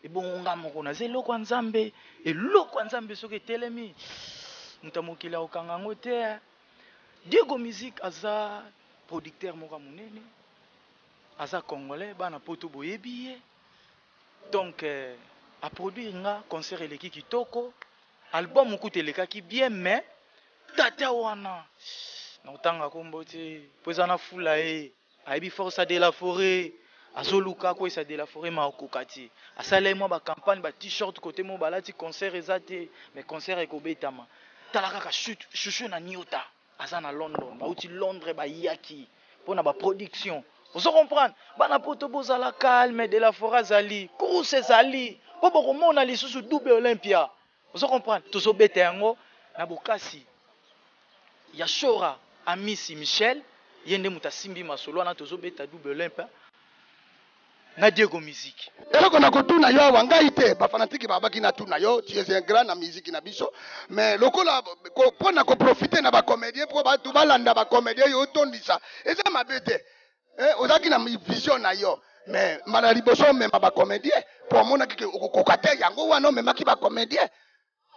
E bonga moko na zeloko Nzambe. E loko Nzambe soki telemi. Mutamokila okanga ngote. Diego Musique aza producteur moko munene. Aza congolais bana poto boyebi. Donc a produire nga concert eleki kitoko. Album okuteleka ki bien mais tata wana na utanga kombo te pozana fula e aibi force de la forêt azoluka ko esa de la forêt ma okokati asala moi ba campagne ba t-shirt côté mo balati concert ezate mais concert ekobetama talaka ka chouchou na niota azana London ba uti Londres ba yaki pona ba production vous comprendre bana poto bozala calme de la forêt zali course zali po boko mona lisusu double Olympia. Vous comprenez? Tous au bétango, na bokasi. Ya Shora, Amisi Michel, yende mutasimbi masolo na tous au béta double Olympe. Na Diego Musique.
Et qu'on a kotu na yo wangaite, ba fanatiki babaki na tu na yo, tu es un grand na musique na biso, mais lokola ko pona ko profiter na ba comédien pour ba tu balanda ba comédien yo tondisa. Et ça ma bête. Ozaki na vision na yo. Mais malali boso même ba comédien pour mona ki kokate yango wana même ki ba comédien.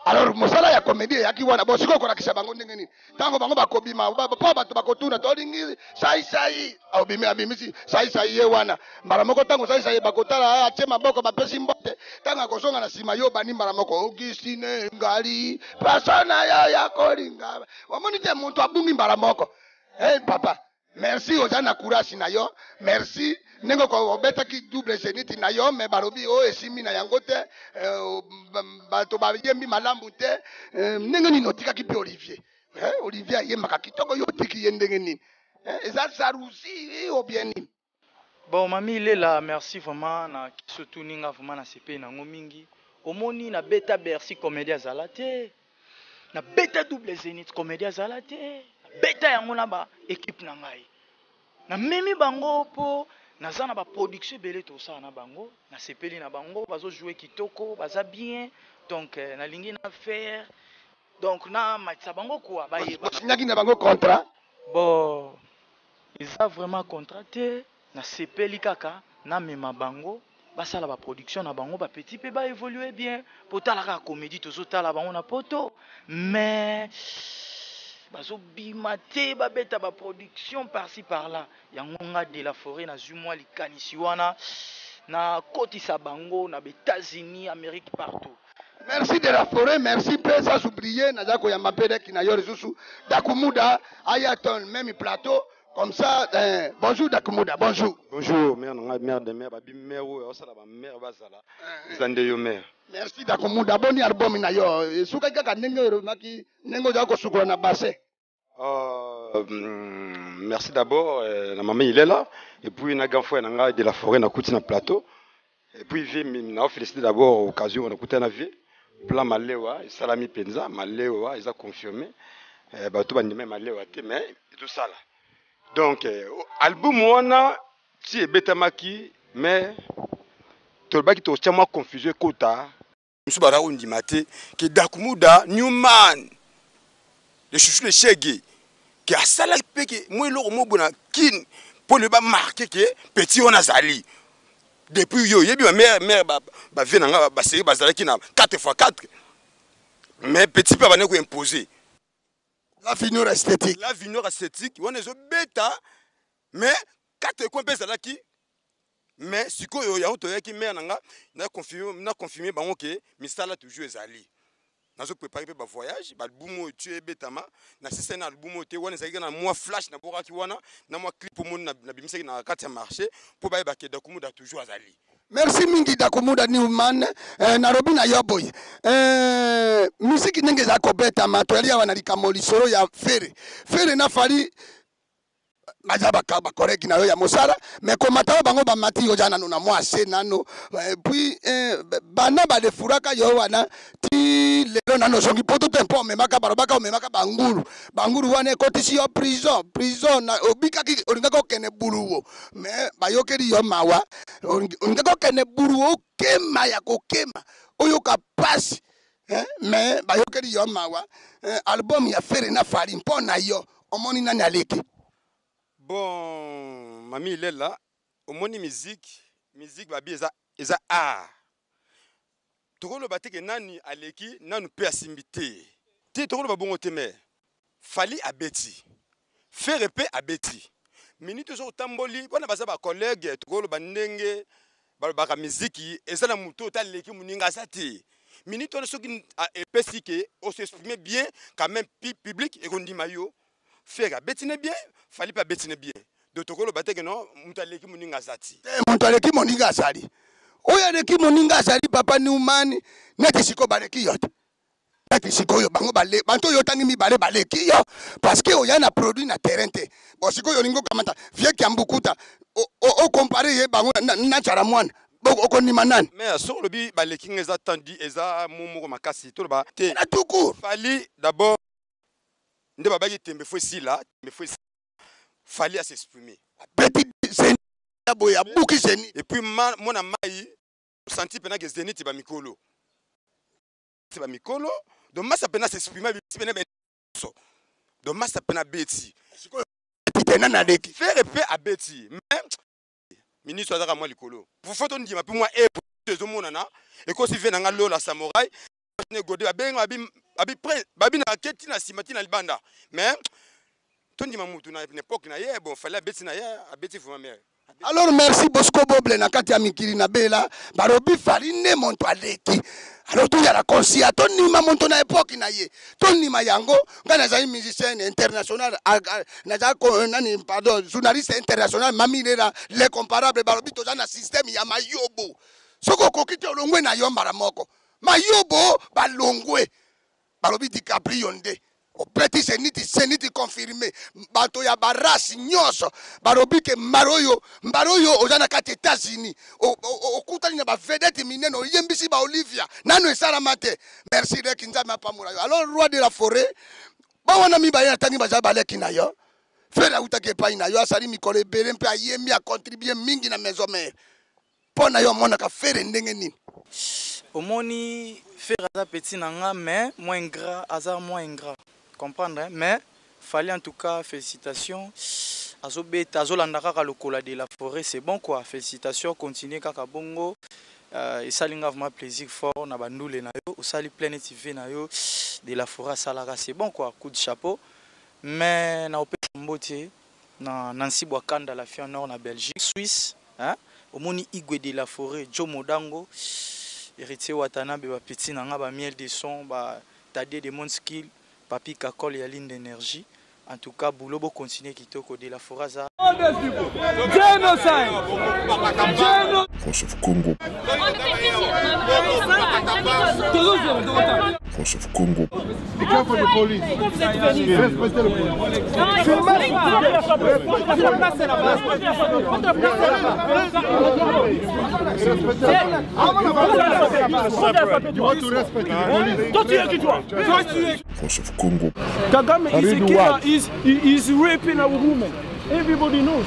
Alors mosala ya comédie yaki wana bo siko kona kisha bango ndenge nini tango bango bakobima po bato bakotuna tolingi sai obimi abimisi sai ye wana mbala moko tango sai bakotala atie maboko bapesi mbote tango kosonga na sima yo bani mbala moko Augustine ngali pasana ya kolinga wamoni te muntu abungi mbala moko papa merci ozana courage na yo merci nengo ko obeta ki double zenith na yo me barobi o esimi na yango te bato ba yembi malambu te nengo ni notika ki pe Olivier Olivier ayembaka kitoko yo tiki ye ndenge nini eza jalousie ou bien nini?
Bon mami Lela, merci vraiment na surtout ninga vraiment na CP nango mingi. Omoni na beta Bercy comédia zalate. Na beta double Zénith comédia zalate. Beta yango na ba équipe na ngai. Na memi bango po naza na ba production belé to ça na bango, na CP na bango bazo jouer kitoko, baza bien. Donc na lingi na faire. Donc na matsa bango quoi ba yeba.
Signaki na bango contrat.
Bon, ils ont vraiment contracté. Na sepeli kaka na mema bango basala ba production na bango ba petit pe ba évoluer bien pour tala ka comédie tozo tala bango na poto mais bazo bimate ba beta ba production par-ci par-là yango nga de la forêt na zumwa likanisi wana na kotisa bango na États-Unis, Amérique partout.
Merci de la forêt, merci peu sans oublier Nazako Yamapede qui n'a Yorususu Dakumuda Ayaton même plateau. Comme ça, bonjour Dakumuda, bonjour.
Bonjour, mère de mère, mère,
merci Dakumuda, bon album na yo. Suka kaka nengo maki nengo jako sukura na basse.
Merci d'abord, la maman il est là, et puis na ganfo na de la forêt na kuti na plateau, et puis j'ai na félicité d'abord occasion na kuti na vie, plan malewa, salami penza, malewa, ils a confirmé, bah tout bandi même malewa te, mais tout ça là. Donc, album wana si e betamaki mais tolbaki to chama confusé kota musubara ondimate ke Dakumuda Newman le chouchou le shege qui a sala peke moi lo mo bona kin pour le ba marquer que petit on azali depuis yo yebi ma mère ba venanga ba série bazalaki na 4x4 mais petit pas ba ko imposer.
La finure esthétique.
La finure esthétique, on est bêta, mais 4 coins pèse là qui, mais si quoi il y a autre qui mère n'a confirmé bango que misala toujours ezali. N'a zo préparer pour voyage, ba bumo tu es betama, na sese na bumo te wana ezali na moi flash na bora ki wana, na moi clip pour mon na bimisa na carte marché pour ba ba ke Dakumuda toujours azali.
Merci mingi Dakumuda Newman Nairobi na yoboy musique ndenge za kobeta matwali ya wanalika molisoro ya fere na fali majaba ka ba correct na yo ya mosala mais komata bango ba mati yo jana na mwase nano puis bana ba de furaka yo wana ti lelo nano songi poto tempo memaka barobaka memaka banguru wana kotisi yo prison na obika ki olinga ko kene buluwo mais bayokeri yo mawa olinga ko kene buluwo kema ya kokema oyo ka passe mais bayokeri yo mawa album ya fere na fali mpona yo omoni nani aleki.
Bon, mamie il est là. Au moni musique babi eza art. Tokolo bateke nani aleki nanu pe asimbité. Ti tokolo babongo teme. Fali abeti. Faire pe abeti. Minute zo tamboli, bona baza ba collègue tokolo bandenge ba musique eza na muto ta leki muninga sati. Minute on soki epesi ke on s'exprimer bien quand même public et kondi mayo. Faire abeti ne bien. Fali pas betine bien. Dotokolo bateke non, mutaleki muninga zati.
Mutaleki muninga zali. Oya leki muninga zali papa Newman, neti siko baleki yote. Neti siko yo bango bale, banto yo tangi mi baleki yo parce que oya na produit na terrain te. Bon siko yo lingo kamata, vie kiambukuta. O comparer ye bango na charamwana. Oko ni manan.
Mais sur le bi baleki ngeza tandi eza momo makasi to ba te.
Na tout court.
Fali d'abord nde babaki tembe fo si là, me fo fallait s'exprimer. Et puis mon amai senti pena que Zénith ba mikolo. C'est ba mikolo, donc massa pena s'exprimer pena ben so. Donc massa pena beti. Faire épée à beti. Mais ministre azaka moi likolo. Pour photo ndima puis moi et pour monana et ko si venanga lola samouraï ne godé abenga abi près babi na keti na simati na libanda. Mais
alors merci Bosco Boble na kati ya mikili na bela barobi farine monto aleki alors tout ya la conscience toni ma monto na époque na ye toni ma yango ngana za musicien international na za nani pardon journaliste international mamilera les comparables barobi to za na système ya mayobo soko kokite olongwe na yo mara moko mayobo balongwe barobi DiCaprio nde opeti seniti confirmé bato ya barasi nyonso barobi ke mbaroyo oza na kati États-Unis okutani na bavedete minene oyembisi ba Olivia nano esalama te merci reki nzambe apamula yo alors roi de la forêt bawana mibaye natani baza baleki na yo fere autaki epai na yo asali mikolo ebele mpe ayembi acontribue mingi na maison mère mpo na yo amonaka fere ndenge nini
omoni fere aza petit na nga mais moins gras aza moins ingrat comprendre hein? Mais fallait en tout cas félicitations azobeta azolanda kaka lokola de la forêt c'est bon quoi félicitations continuer kaka bongo et ça linga vraiment plaisir fort na bandule na yo osali plein TV na yo de la forêt salaka c'est bon quoi coup de chapeau mais na opé mbote na Nancy Bwakanda la fille en nord na Belgique Suisse hein omoni Igwe de la forêt Joe Modango héritier Watanabe ba petit na nga ba miel de son ba Tadé de mon skill Papi Kakol ya ligne d'énergie. En tout cas, Boulobo continue Kitoko de la Foraza. Génocide!
France of Congo. France of Congo.
Be careful the police. Respectez le police. You want to respect the police.
France of Congo.
Kagame is a killer. He's raping our women. Everybody knows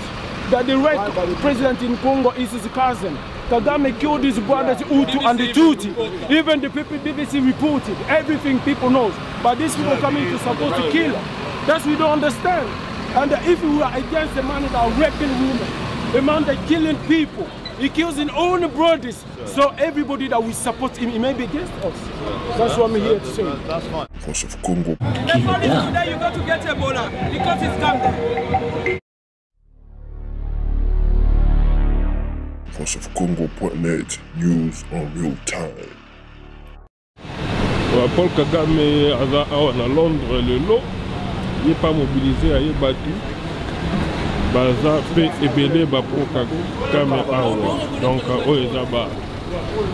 that the right president in Congo is his cousin. Kagame killed his brothers Hutu and the Tutsi. Even the people BBC reported. Everything people knows. But these people coming to support to kill. That's we don't understand. And if we are against the man that are raping women, the man that killing people, he kills his own brothers. So everybody that we support him, he may be against us. That's what I'm here to say.
That's fine. France of Congo.
The police today, you got to get Ebola because it's coming.
France of Congo.net news on real time.
Paul Kagame aza awa na Londres lelo, il n'est pas mobilisé à Yebatu. Baza pe ebele ba pro Kagame awa. Donc oyo ba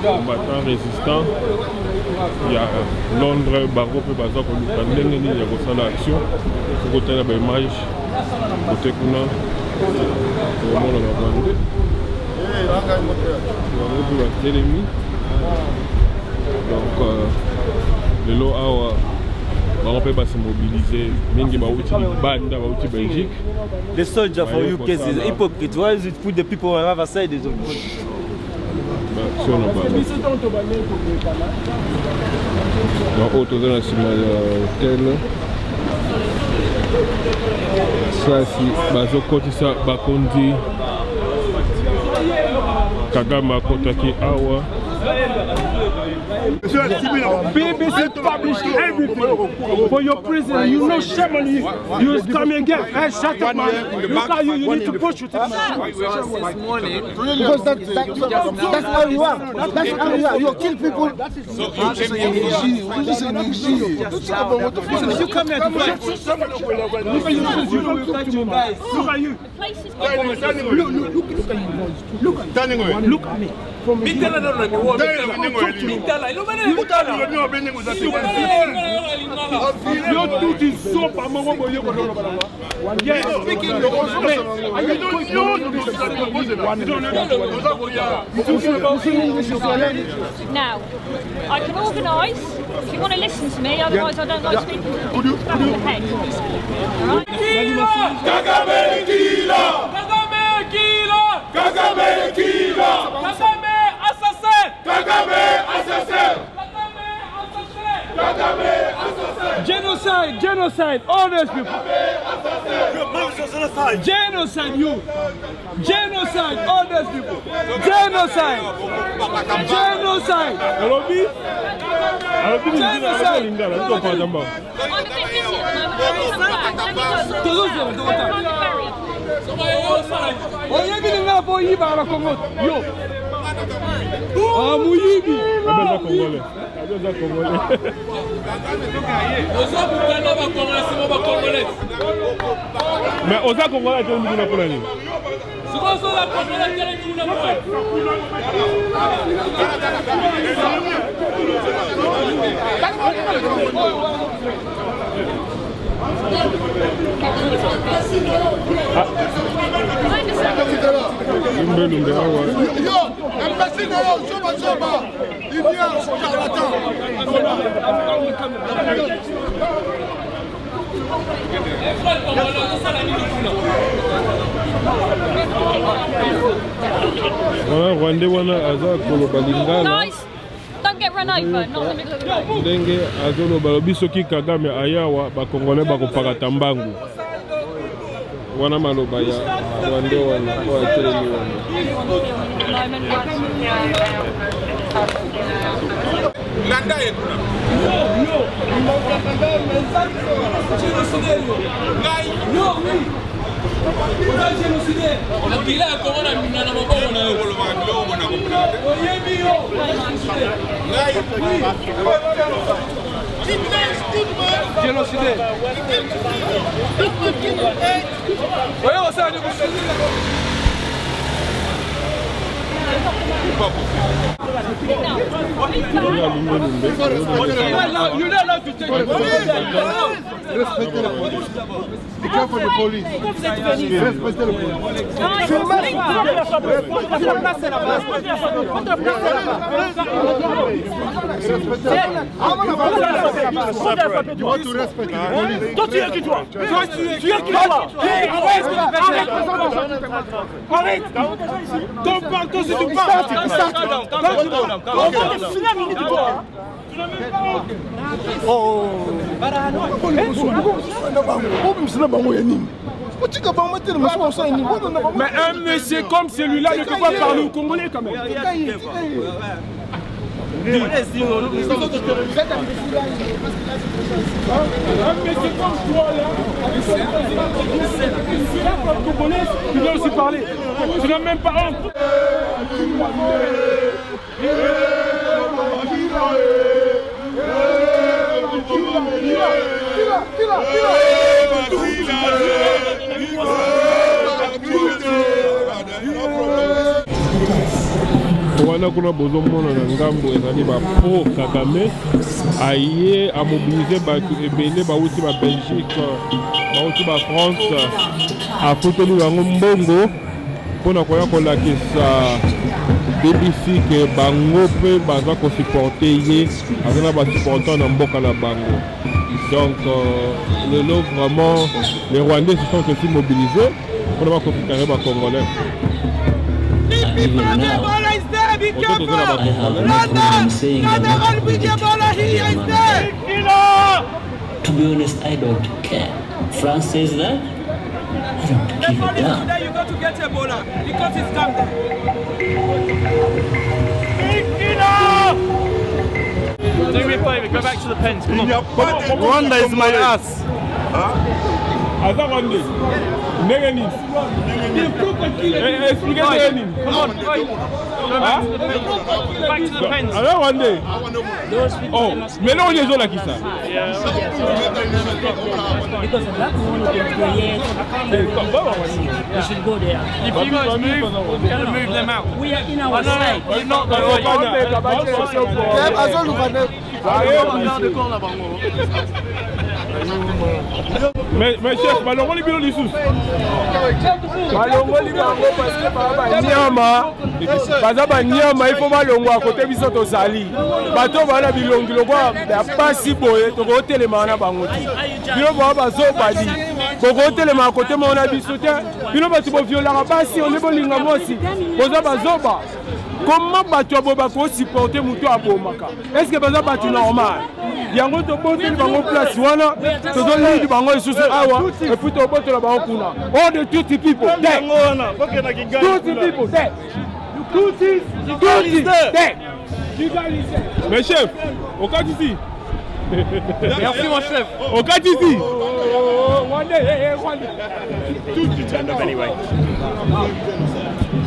combattant résistant. Il y a Londres bango pe baza ko luka ndenge nini ya kosala action. Côté na ba image côté kuna mona na bande. Donc le lot on peut pas se mobiliser. Mingi bauti banda bauti Belgique.
The soldier for UK is hypocrite. Why is it put the people on the other side of the boat?
Donc auto dans la hotel. Ça si bazo koti sa bakondi Kagame kotaki awa.
BBC published everything for your prison. You know, shame on you. You is coming again. Hey, shut up, man. Look at you. You need to push it. Because that's how you are. That's how you are. You kill people. You come here to fight. Look at you. Look at you. Look at me.
Now, I can organise if you want to listen to me, otherwise I don't like speaking to you.
Kagame killer! Kagame killer! Kagame killer! Kagame assassin! Kagame assassin! Kagame assassin!
Genocide, genocide, all those people. Genocide, you. Genocide, all those people. Genocide. Genocide.
Mais aux Congolais, tu as dit pour l'année. Rwanda wana aza koloba lingala
Don't get run over, not in the middle of the road.
ndenge azoloba lobi soki Kagame ayawa bakongolais bakopakata mbangu wana maloba ya Rwanda wana oyo atelemi wana
Landa yekuna.
You're not allowed to take the police. Respectez la police. Be careful the police. Respectez le police. Toi tu es qui toi? Tu es qui toi? Arrête! Ton partout si tu parles! Mais un monsieur comme celui-là ne peut pas parler au Congolais quand même. Un monsieur comme toi là, Congolais, tu dois aussi parler. Tu n'as même pas honte.
wana kuna bozomona na ngambo ezali ba pro Kagame aye a mobiliser bato ebele bauti ba Belgique bauti ba France afuteli bango mbongo mpona koya kolakisa BBC ke bango mpe baza kosupporte ye aza na basupporter na mboka na bango. Donc lelo vraiment les Rwandais se sont aussi mobilisés mpona bakofikare bacongolais.
To be honest, I don't care. France says that. I don't give a damn.
You got to get Ebola because it's come there.
Do me a favor, go back to the pens. Come on.
Rwanda is my ass. Aza Rwanda. Ndenge nini? Expliquez nini?
Come on, right. Go back to the pens.
Aza Rwanda. Oh, mais là on est là qui ça.
Because that's one of the creators. We should go there.
If you guys move, we're going to move them out.
We are in our side.
You're not going
Mais chef, balongoli bino lisusu.
Balongoli bango parce que nyama baza ba nyama il faut balongwa côté biso tozali. Bato bana bilongi lokwa ya pasi boye toko telema na bango ti. Bino ba bazo badi. Toko telema côté mona biso te. Bino batu bo viola basi on ebolinga mosi. Boza bazoba. Comment bato boba ko supporter muto abomaka? Est-ce que baza batu normal? Yango to botel bango place wana to do lead bango isusu awa et puis to botel bango kuna all the Tutsi people there Tutsi people there Tutsi there
Mais chef, au cas ici.
Merci mon chef.
Au cas ici.
One day
Tutsi stand up anyway.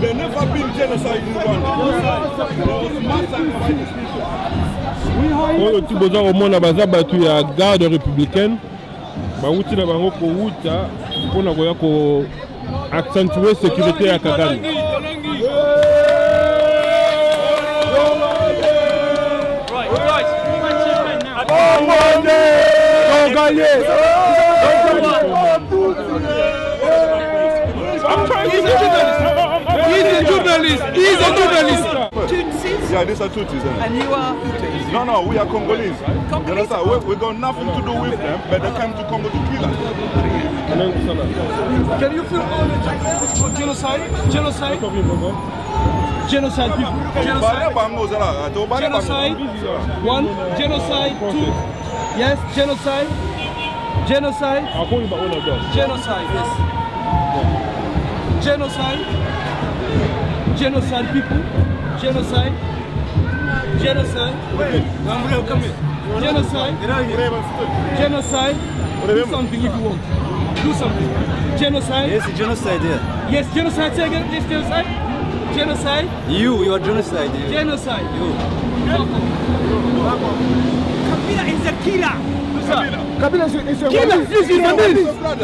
There never been genocide in Rwanda.
oyo tiboza komona baza bato ya garde républicaine bauti na bango kowuta mpona koya ko accentuer sécurité ya Kagame.
I'm trying to be a journalist. He's a journalist.
Yeah, these are Tutsis. And you are Tutsis? No, we are Congolese. You understand? We got nothing to do with them, but they came to Congo to kill us.
Can you feel all the judgments for genocide? Genocide? Genocide people. Genocide. Genocide. One. Genocide. Two. Yes. Genocide. Genocide. Genocide. Yes. Genocide. Genocide people. Genocide. Genocide. Genocide. Genocide. Do something if you want. Do something. Genocide.
Yes, genocide, yeah.
Yes, genocide. Say again, yes, genocide. Genocide.
You are genocide. Yeah.
Genocide.
You.
Kabila is a killer.
Kabila is a
killer. This is the mean.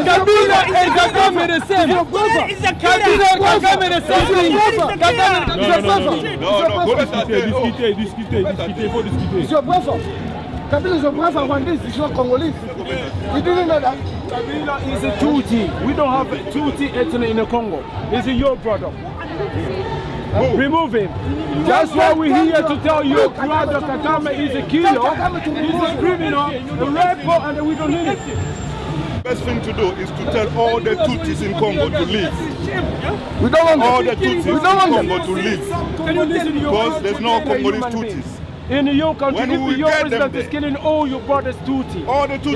Kabila and Kagame the same. Kabila is a killer. Kagame the same.
Discuter, faut discuter. It's your brother. Kabila is your brother Rwandese, it's not Congolese. You didn't know that?
Kabila is a Tutsi. We don't have a Tutsi ethnic in the Congo. It's your brother. Remove him. That's why we're here to tell you brother Kagame is a killer, he's a criminal, a rapper, and we don't need it.
The best thing to do is to tell all the Tutsis in Congo to leave.
We don't want
all the Tutsis in Congo to leave.
Can you listen to your
because there's no Congolese Tutsis.
In your country, if your president is killing all your brothers Tutsi,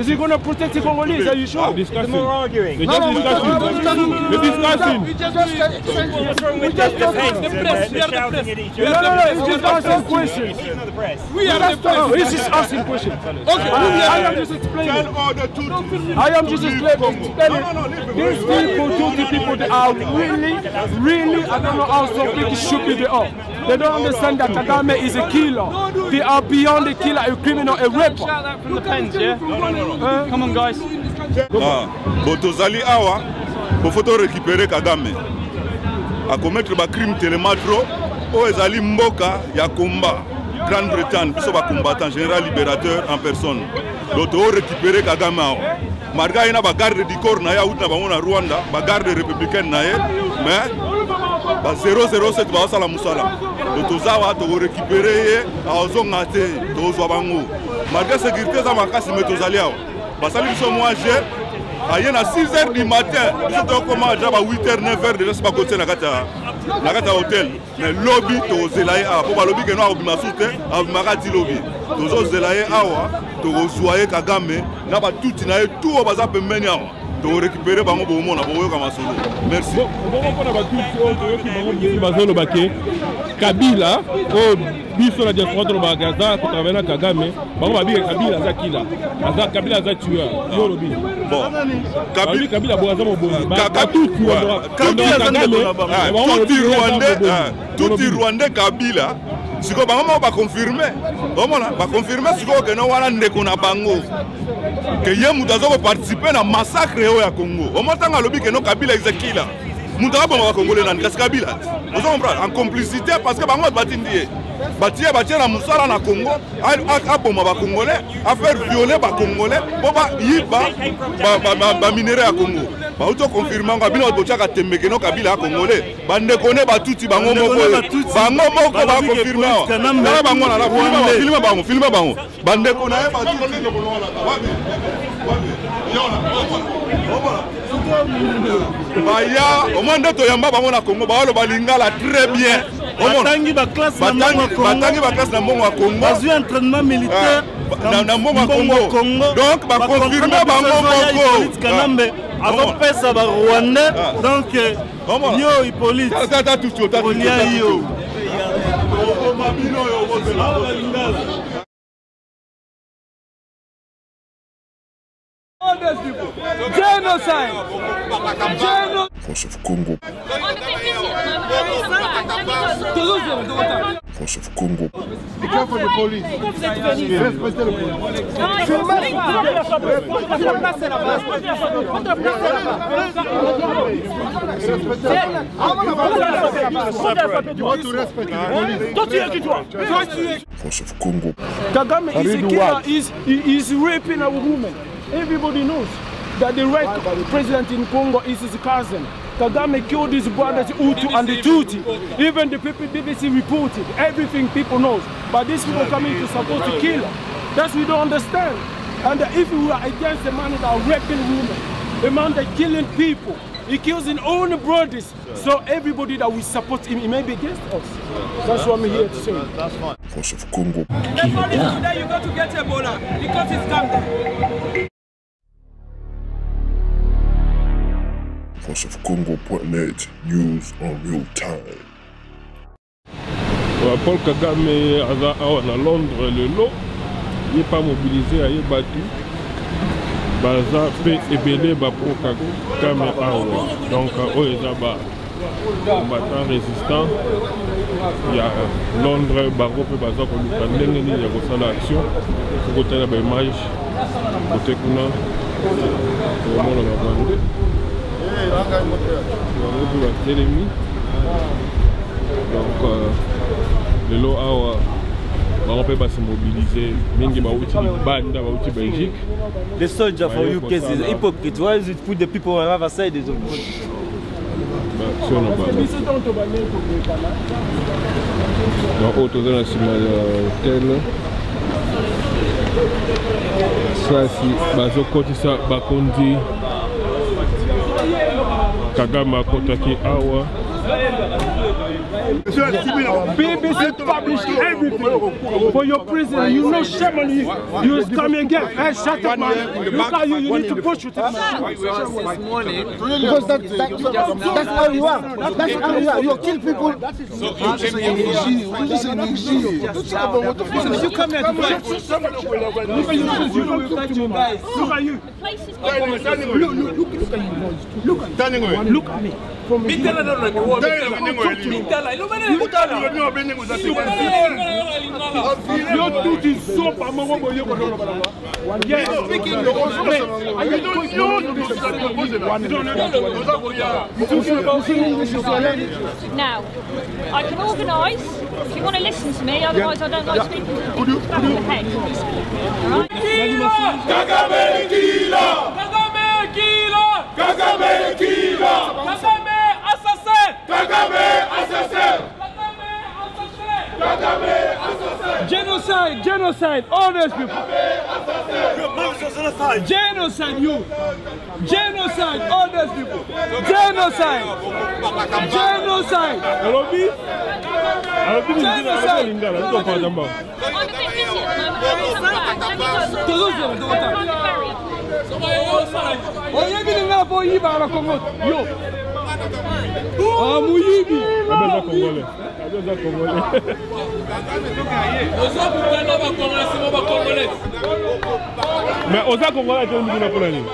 is he going to protect the Congolese? Are you sure?
Discussing.
More arguing.
They're just discussing. They're discussing.
We just No, it's just asking questions. We are the press. It's just asking questions. Okay, I am just explaining.
Tell all the Tutsis.
I am just explaining. These people, Tutsi people, they are really, I don't know how so big stupid they are. They don't understand that Kagame is a killer. They are beyond a killer, a criminal, a rapper.
Shout that from the pens, yeah? Come on, guys.
Botozali awa, pour photo récupérer Kagame. A commettre ba crime télématro, o ezali mboka ya combat. Grande-Bretagne, biso ba combattant général libérateur en personne. Donc o récupérer Kagame awa. Marga ina ba garde du corps na ya outa ba mona Rwanda, ba garde républicaine na ye, mais ba 007 ba sala musala. Tozawa to récupérer azonga te tozwa bango malgré sécurité za makasi mais tozali awa basali biso moi j'ai aye na 6h du matin biso to koma ja ba 8h 9h déjà c'est pas côté na kata hôtel mais lobby tozela ye awa po ba lobby ke no abima sute abima ti lobby tozozela ye awa tozwa ye Kagame na ba tuti na ye tout baza pembeni awa to récupérer bango bomona boyoka masolo merci
bon pona ba tuti o toyoki bango bisi bazolo bake Kabila o biso na diaspora to ba gaza ko travailler Kagame bango babi Kabila za kila Kabila za tueur yo lobi
bon
Kabila boaza mo boni
ba tuti tuti Rwandais Kabila siko bango mo ba confirmer omona ba confirmer siko ke no wana ndeko na bango que ye mutu azo participer na massacre ya Congo omotanga lobi ke no Kabila is a killer mutu abonga ba Congolais nani kasi Kabila vous comprenez en complicité parce que bango batindi batie na musala na Congo aboma ba Congolais a faire violer ba Congolais bo ba yiba ba minéraux ya Congo ba auto confirmer nga bino bochaka tembeke no Kabila Congolais bande kone ba tuti bango moko ba confirmer na bango na filme bango bande kone ba tuti baya au moins ndeto yamba bango na Congo ba lo balingala très bien batangi ba classe na mbongo ya Congo bazui entraînement militaire na mbongo ya Congo donc ba confirmer bango moko
Kanambe azopesa ba Rwandais donc yo Hippolyte
tata tuti yo
Genocide!
France of Congo. France of Congo.
Be careful the police. Respectez le police. You want to respect the police.
France of Congo.
Kagame is a killer. He's raping our women. Everybody knows. that the right president in Congo is his cousin. Kagame killed his brothers Hutu and the Tutsi. Even the people BBC reported. Everything people knows. But these people coming to support to kill him. That's we don't understand. And if we are against the man that are raping women, the man that killing people, he kills his own brothers. So everybody that we support him, he may be against us. That's what I'm here to say.
That's fine. Voice of Congo.
The police today, you go to get Ebola because it's come there.
Voice of Congo.net, news on real time.
Paul Kagame aza awa na Londres lelo, il n'est pas mobilisé à battu. Baza pe ebele ba pro Kagame awa. Donc oeza ba combattant résistant. Il y a Londres baro pe baza ko luka ndenge ni ya kosala action. Côté na ba image côté kuna vraiment la bande. Donc lelo awa on peut pas se mobiliser mingi ba uti banda ba uti Belgique.
The soldier for UK is hypocrite. Why is it put the people on the other side of the boat?
Donc auto dans la tel ça si bazo kotisa bakondi Kagame kotaki awa.
BBC published everything for your prisoner. You know shame on you. You come again. Hey, shut up, man. Look at you. You need to push it.
Because
that's how you are. That's how you are. You kill people.
You come here to fight. Look at you. Look at you. Look at me. Your tooth is so bad.
Now, I can organise if you want to listen to me, otherwise I don't like speaking to you. Back on the head. Alright?
Kagame killer! Kagame killer! Kagame killer! Kagame assassin! Kagame assassin! Kagame assassin!
Genocide, genocide, all those people. Genocide, you. Genocide, all those people. Genocide. Genocide. Genocide.
Mais aux Congolais, tu as dit pour la ligne.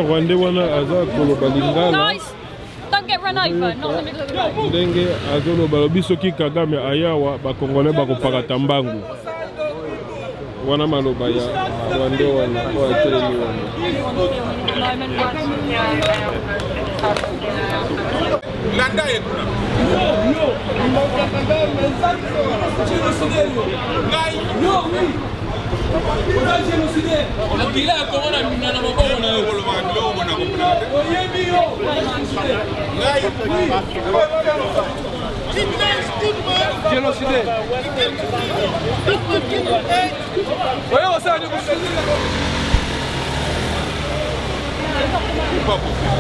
Rwanda wana aza koloba lingala.
Guys, don't get run over, not in the middle of the road.
Ndenge azoloba lobi soki Kagame ayawa bakongolais bakopakata mbangu. Wana maloba ya Rwanda wana kwa telemi wana.
Landa yekuna.
pas possible.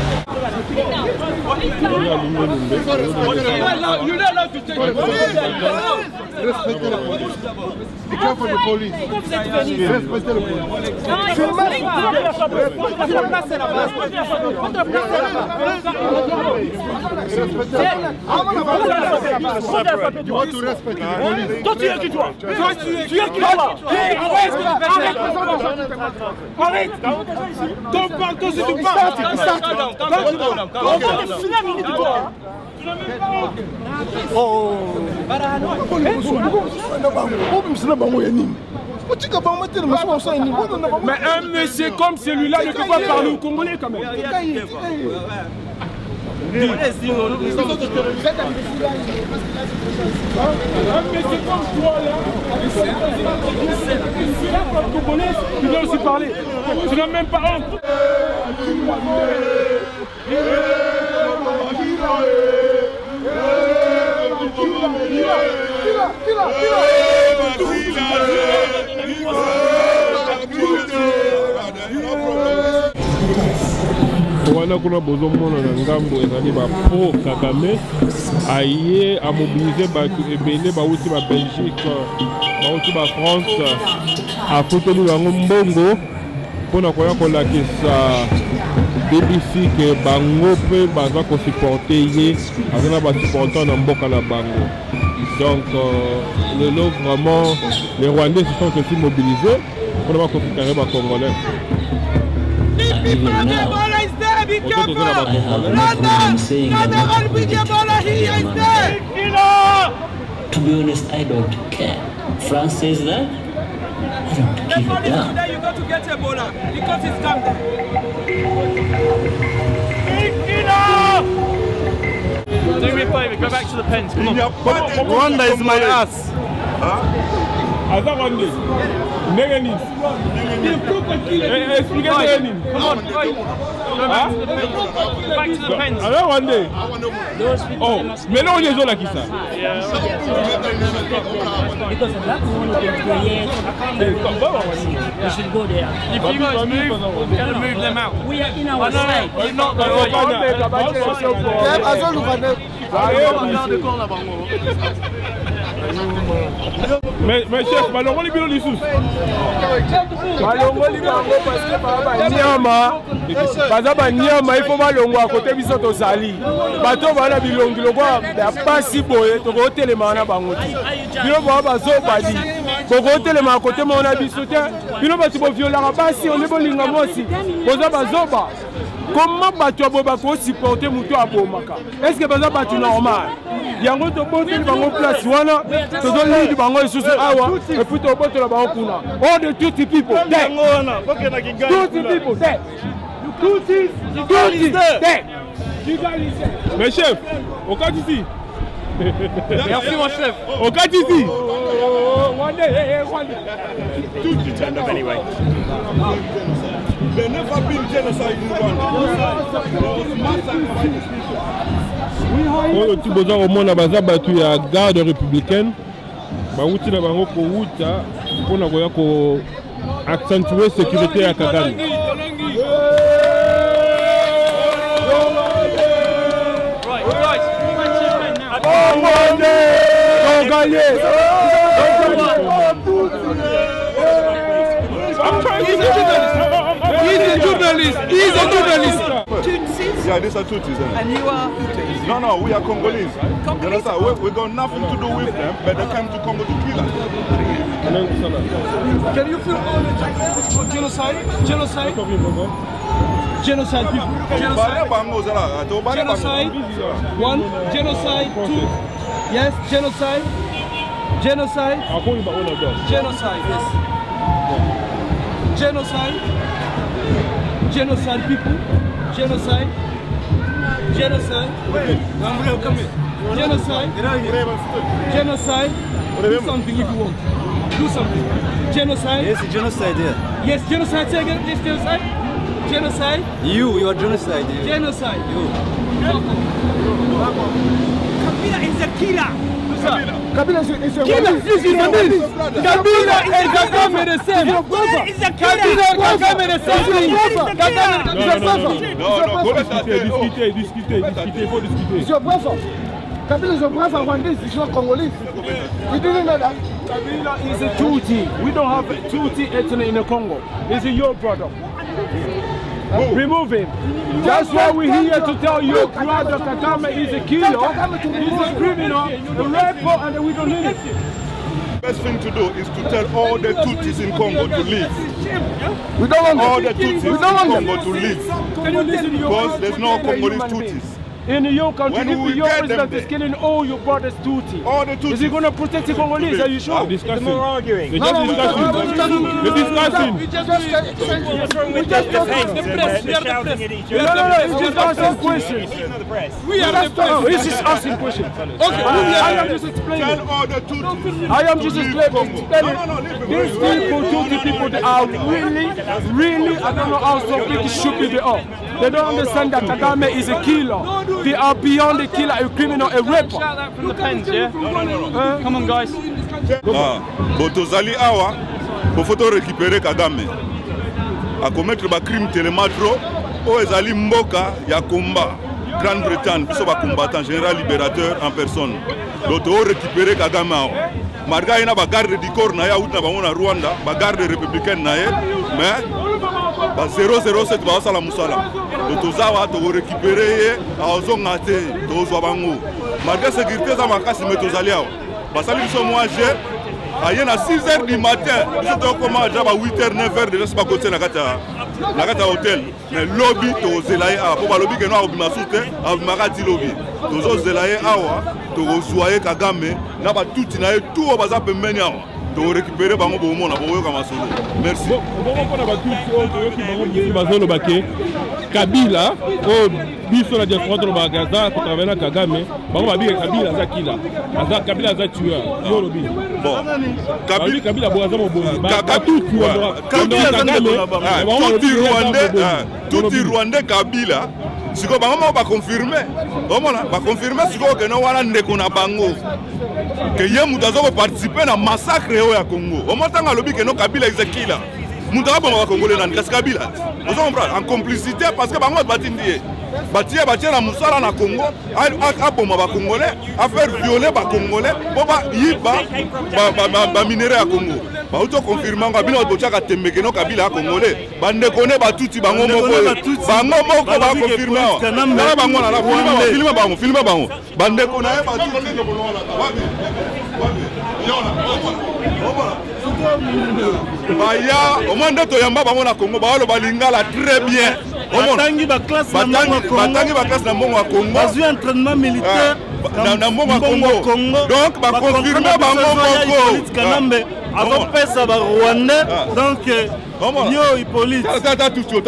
Respectez la police. Be careful the police. Respectez le police. You want to respect the police.
Toi, tu es qui, toi? Tu es qui, toi? Arrête! Ton pardon, c'est du pas!
Oh!
Mais un monsieur comme celui-là ne peut pas parler au Congolais quand même. Un monsieur comme toi là, tu dois aussi parler. Tu n'as même pas honte.
wana kuna bozomona na ngambo ezali bapro Kagame aye amobilize bato ebele bauti ba Belgique bauti ba France afuteli bango mbongo mpona koya kolakisa BBC ke bango mpe baza kosupporte ye aza na basupporter na mboka na bango. Donc lelo vraiment les Rwandais se sont aussi mobilisés mpona bakofikare bacongolais.
Be careful! London!
To be honest, I don't care. France says that. I don't give a damn.
Today you go to get Ebola because it's coming.
Do me a favor, go back to the pens. Come on.
Rwanda is my ass. Aza Rwanda. Negative. Explication.
Come on, right. Go back to the pens.
Alors Rwanda. Oh, mais là on est là qui ça.
Because that's one of the we should go there.
If you guys move, we're going to move them out.
We are in our side.
You're not the
Mais chef, balongoli bilo lisusu.
Balongoli bango parce que baba nyama. Baza ba nyama il faut balongwa côté biso to sali. Bato bana bilongi lokwa ya pasi boye to ko telema na bango. Bino baba zo badi. Ko telema côté mona biso te. Bino bati bo viola basi on ebo linga mosi. Boza bazoba. Comment bato boba ko supporter muto abomaka? Est-ce que baza batu normal? Yango to bote bango place wana to do lead bango isusu awa et puis to bote la bango kuna. All the Tutsi people there. Tutsi people there. Tutsi there.
Mais chef, au cas ici.
Merci mon chef.
Au cas ici.
One day.
Tutsi turn up anyway.
There never been genocide in Rwanda.
oyo ti boza komona baza bato ya garde républicaine bauti na bango kowuta mpona koya ko accentuer sécurité ya Kagame.
He's a journalist.
Yeah, these are Tutsis.
And you are Tutsis?
No, we are Congolese. You understand? We got nothing to do with them, but they came to Congo to kill us.
Can you feel all the genocide? Genocide? Genocide people. Genocide. One. Genocide. Two. Yes. Genocide. Genocide. Genocide. Yes. Genocide. Genocide people. Genocide. Genocide. Come here. Genocide. Genocide. Do something if you want. Do something. Genocide.
Yes, genocide, yeah.
Yes, genocide. Say again, please. Genocide. Genocide.
You are genocide. Yeah.
Genocide.
You.
Kabila is a killer.
Kabila is a
killer.
Kabila is Kagame the same.
Kabila is a killer.
Kagame the same.
Discutez, il faut discuter.
It's your brother. Kabila is your brother Rwandese, it's not Congolese. You didn't know that? Kabila is a Tutsi. We don't have a Tutsi ethnic in the Congo. He's your brother. Remove him. That's why we're here to tell you brother Kagame is a killer, he's a criminal, a rapper, and we don't need it.
The best thing to do is to tell all the Tutsis in Congo to leave.
We don't want
all the Tutsis in Congo to leave. Because there's no Congolese Tutsis.
In your country,
When
if
we
your
get
president
them
is killing all your brothers Tutsi,
all the Tutsis.
Is he going to protect the Congolese? Are you sure?
Discussing.
We're arguing.
We're just discussing. We're discussing.
We just asking questions.
We are the press.
He's just asking questions.
Okay,
I am just explaining.
Tell all the Tutsis.
I am just explaining. These people, Tutsi people, they are really, I don't know how so stupid they are. They don't understand that Kagame is a killer. They are beyond a killer, a criminal, a rapper.
Shout that from the pens, yeah? Come on, guys.
Botozali awa, pour photo récupérer Kagame. À commettre ba crime télématro, o ezali mboka ya combat. Grande-Bretagne, biso ba combattant général libérateur en personne. Donc o récupérer Kagame awa. Marga ina ba garde du corps na ya outa ba mona Rwanda, ba garde républicaine na ye, mais ba 007 ba sala musala. Tozawa to récupérer a ozonga te to zwa bango. Malgré sécurité za makasi metozali awa. Basali biso moi j'ai aye na 6h du matin, biso to koma ja ba 8h 9h déjà c'est pas côté na kata hôtel. Mais lobby to zelaye a po ba lobby ke no obima soute, obima ka ti lobby. Tozo zelaye awa to zoaye Kagame na ba tuti na e tout baza pembeni awa. De récupérer bango bomo na boyo kama solo. Merci.
Bon on va tout qui bango bazolo baké Kabila o biso na diaspora to bagaza ko travailler na Kagame bango ba bi Kabila za kila. Aza Kabila za tueur. Yo lobi.
Bon.
Kabila boaza mo bomo.
Tout Rwandais Kabila siko bango ba confirmer. Omona ba confirmer siko ke no wana ndeko na bango. Que ye mutu azo participer na massacre ya Congo. Omotanga lobi que no Kabila is a killer. Mutu aboma Congolais na Kabila. Vous comprenez en complicité parce que bango batindi. Batie na musala na Congo, aboma ba Congolais, a faire violer ba Congolais, boba yiba ba minerai ya Congo. Ba auto confirmant bino bochaka tembeke no Kabila Congolais. Bande kone ba tuti bango moko. Bango moko ba confirmant. Na bango na filme bango. Bande kone ba tuti no bono na. Baya, au moins de Toyamba, na Congo, Baolo Balingala très bien.
Batangi ba classe na Congo. Bazu entraînement militaire
na Congo. Donc ba confirmer bango moko.
Kanambe azopesa ba Rwandais. Donc yo Hippolyte.
Tata tout.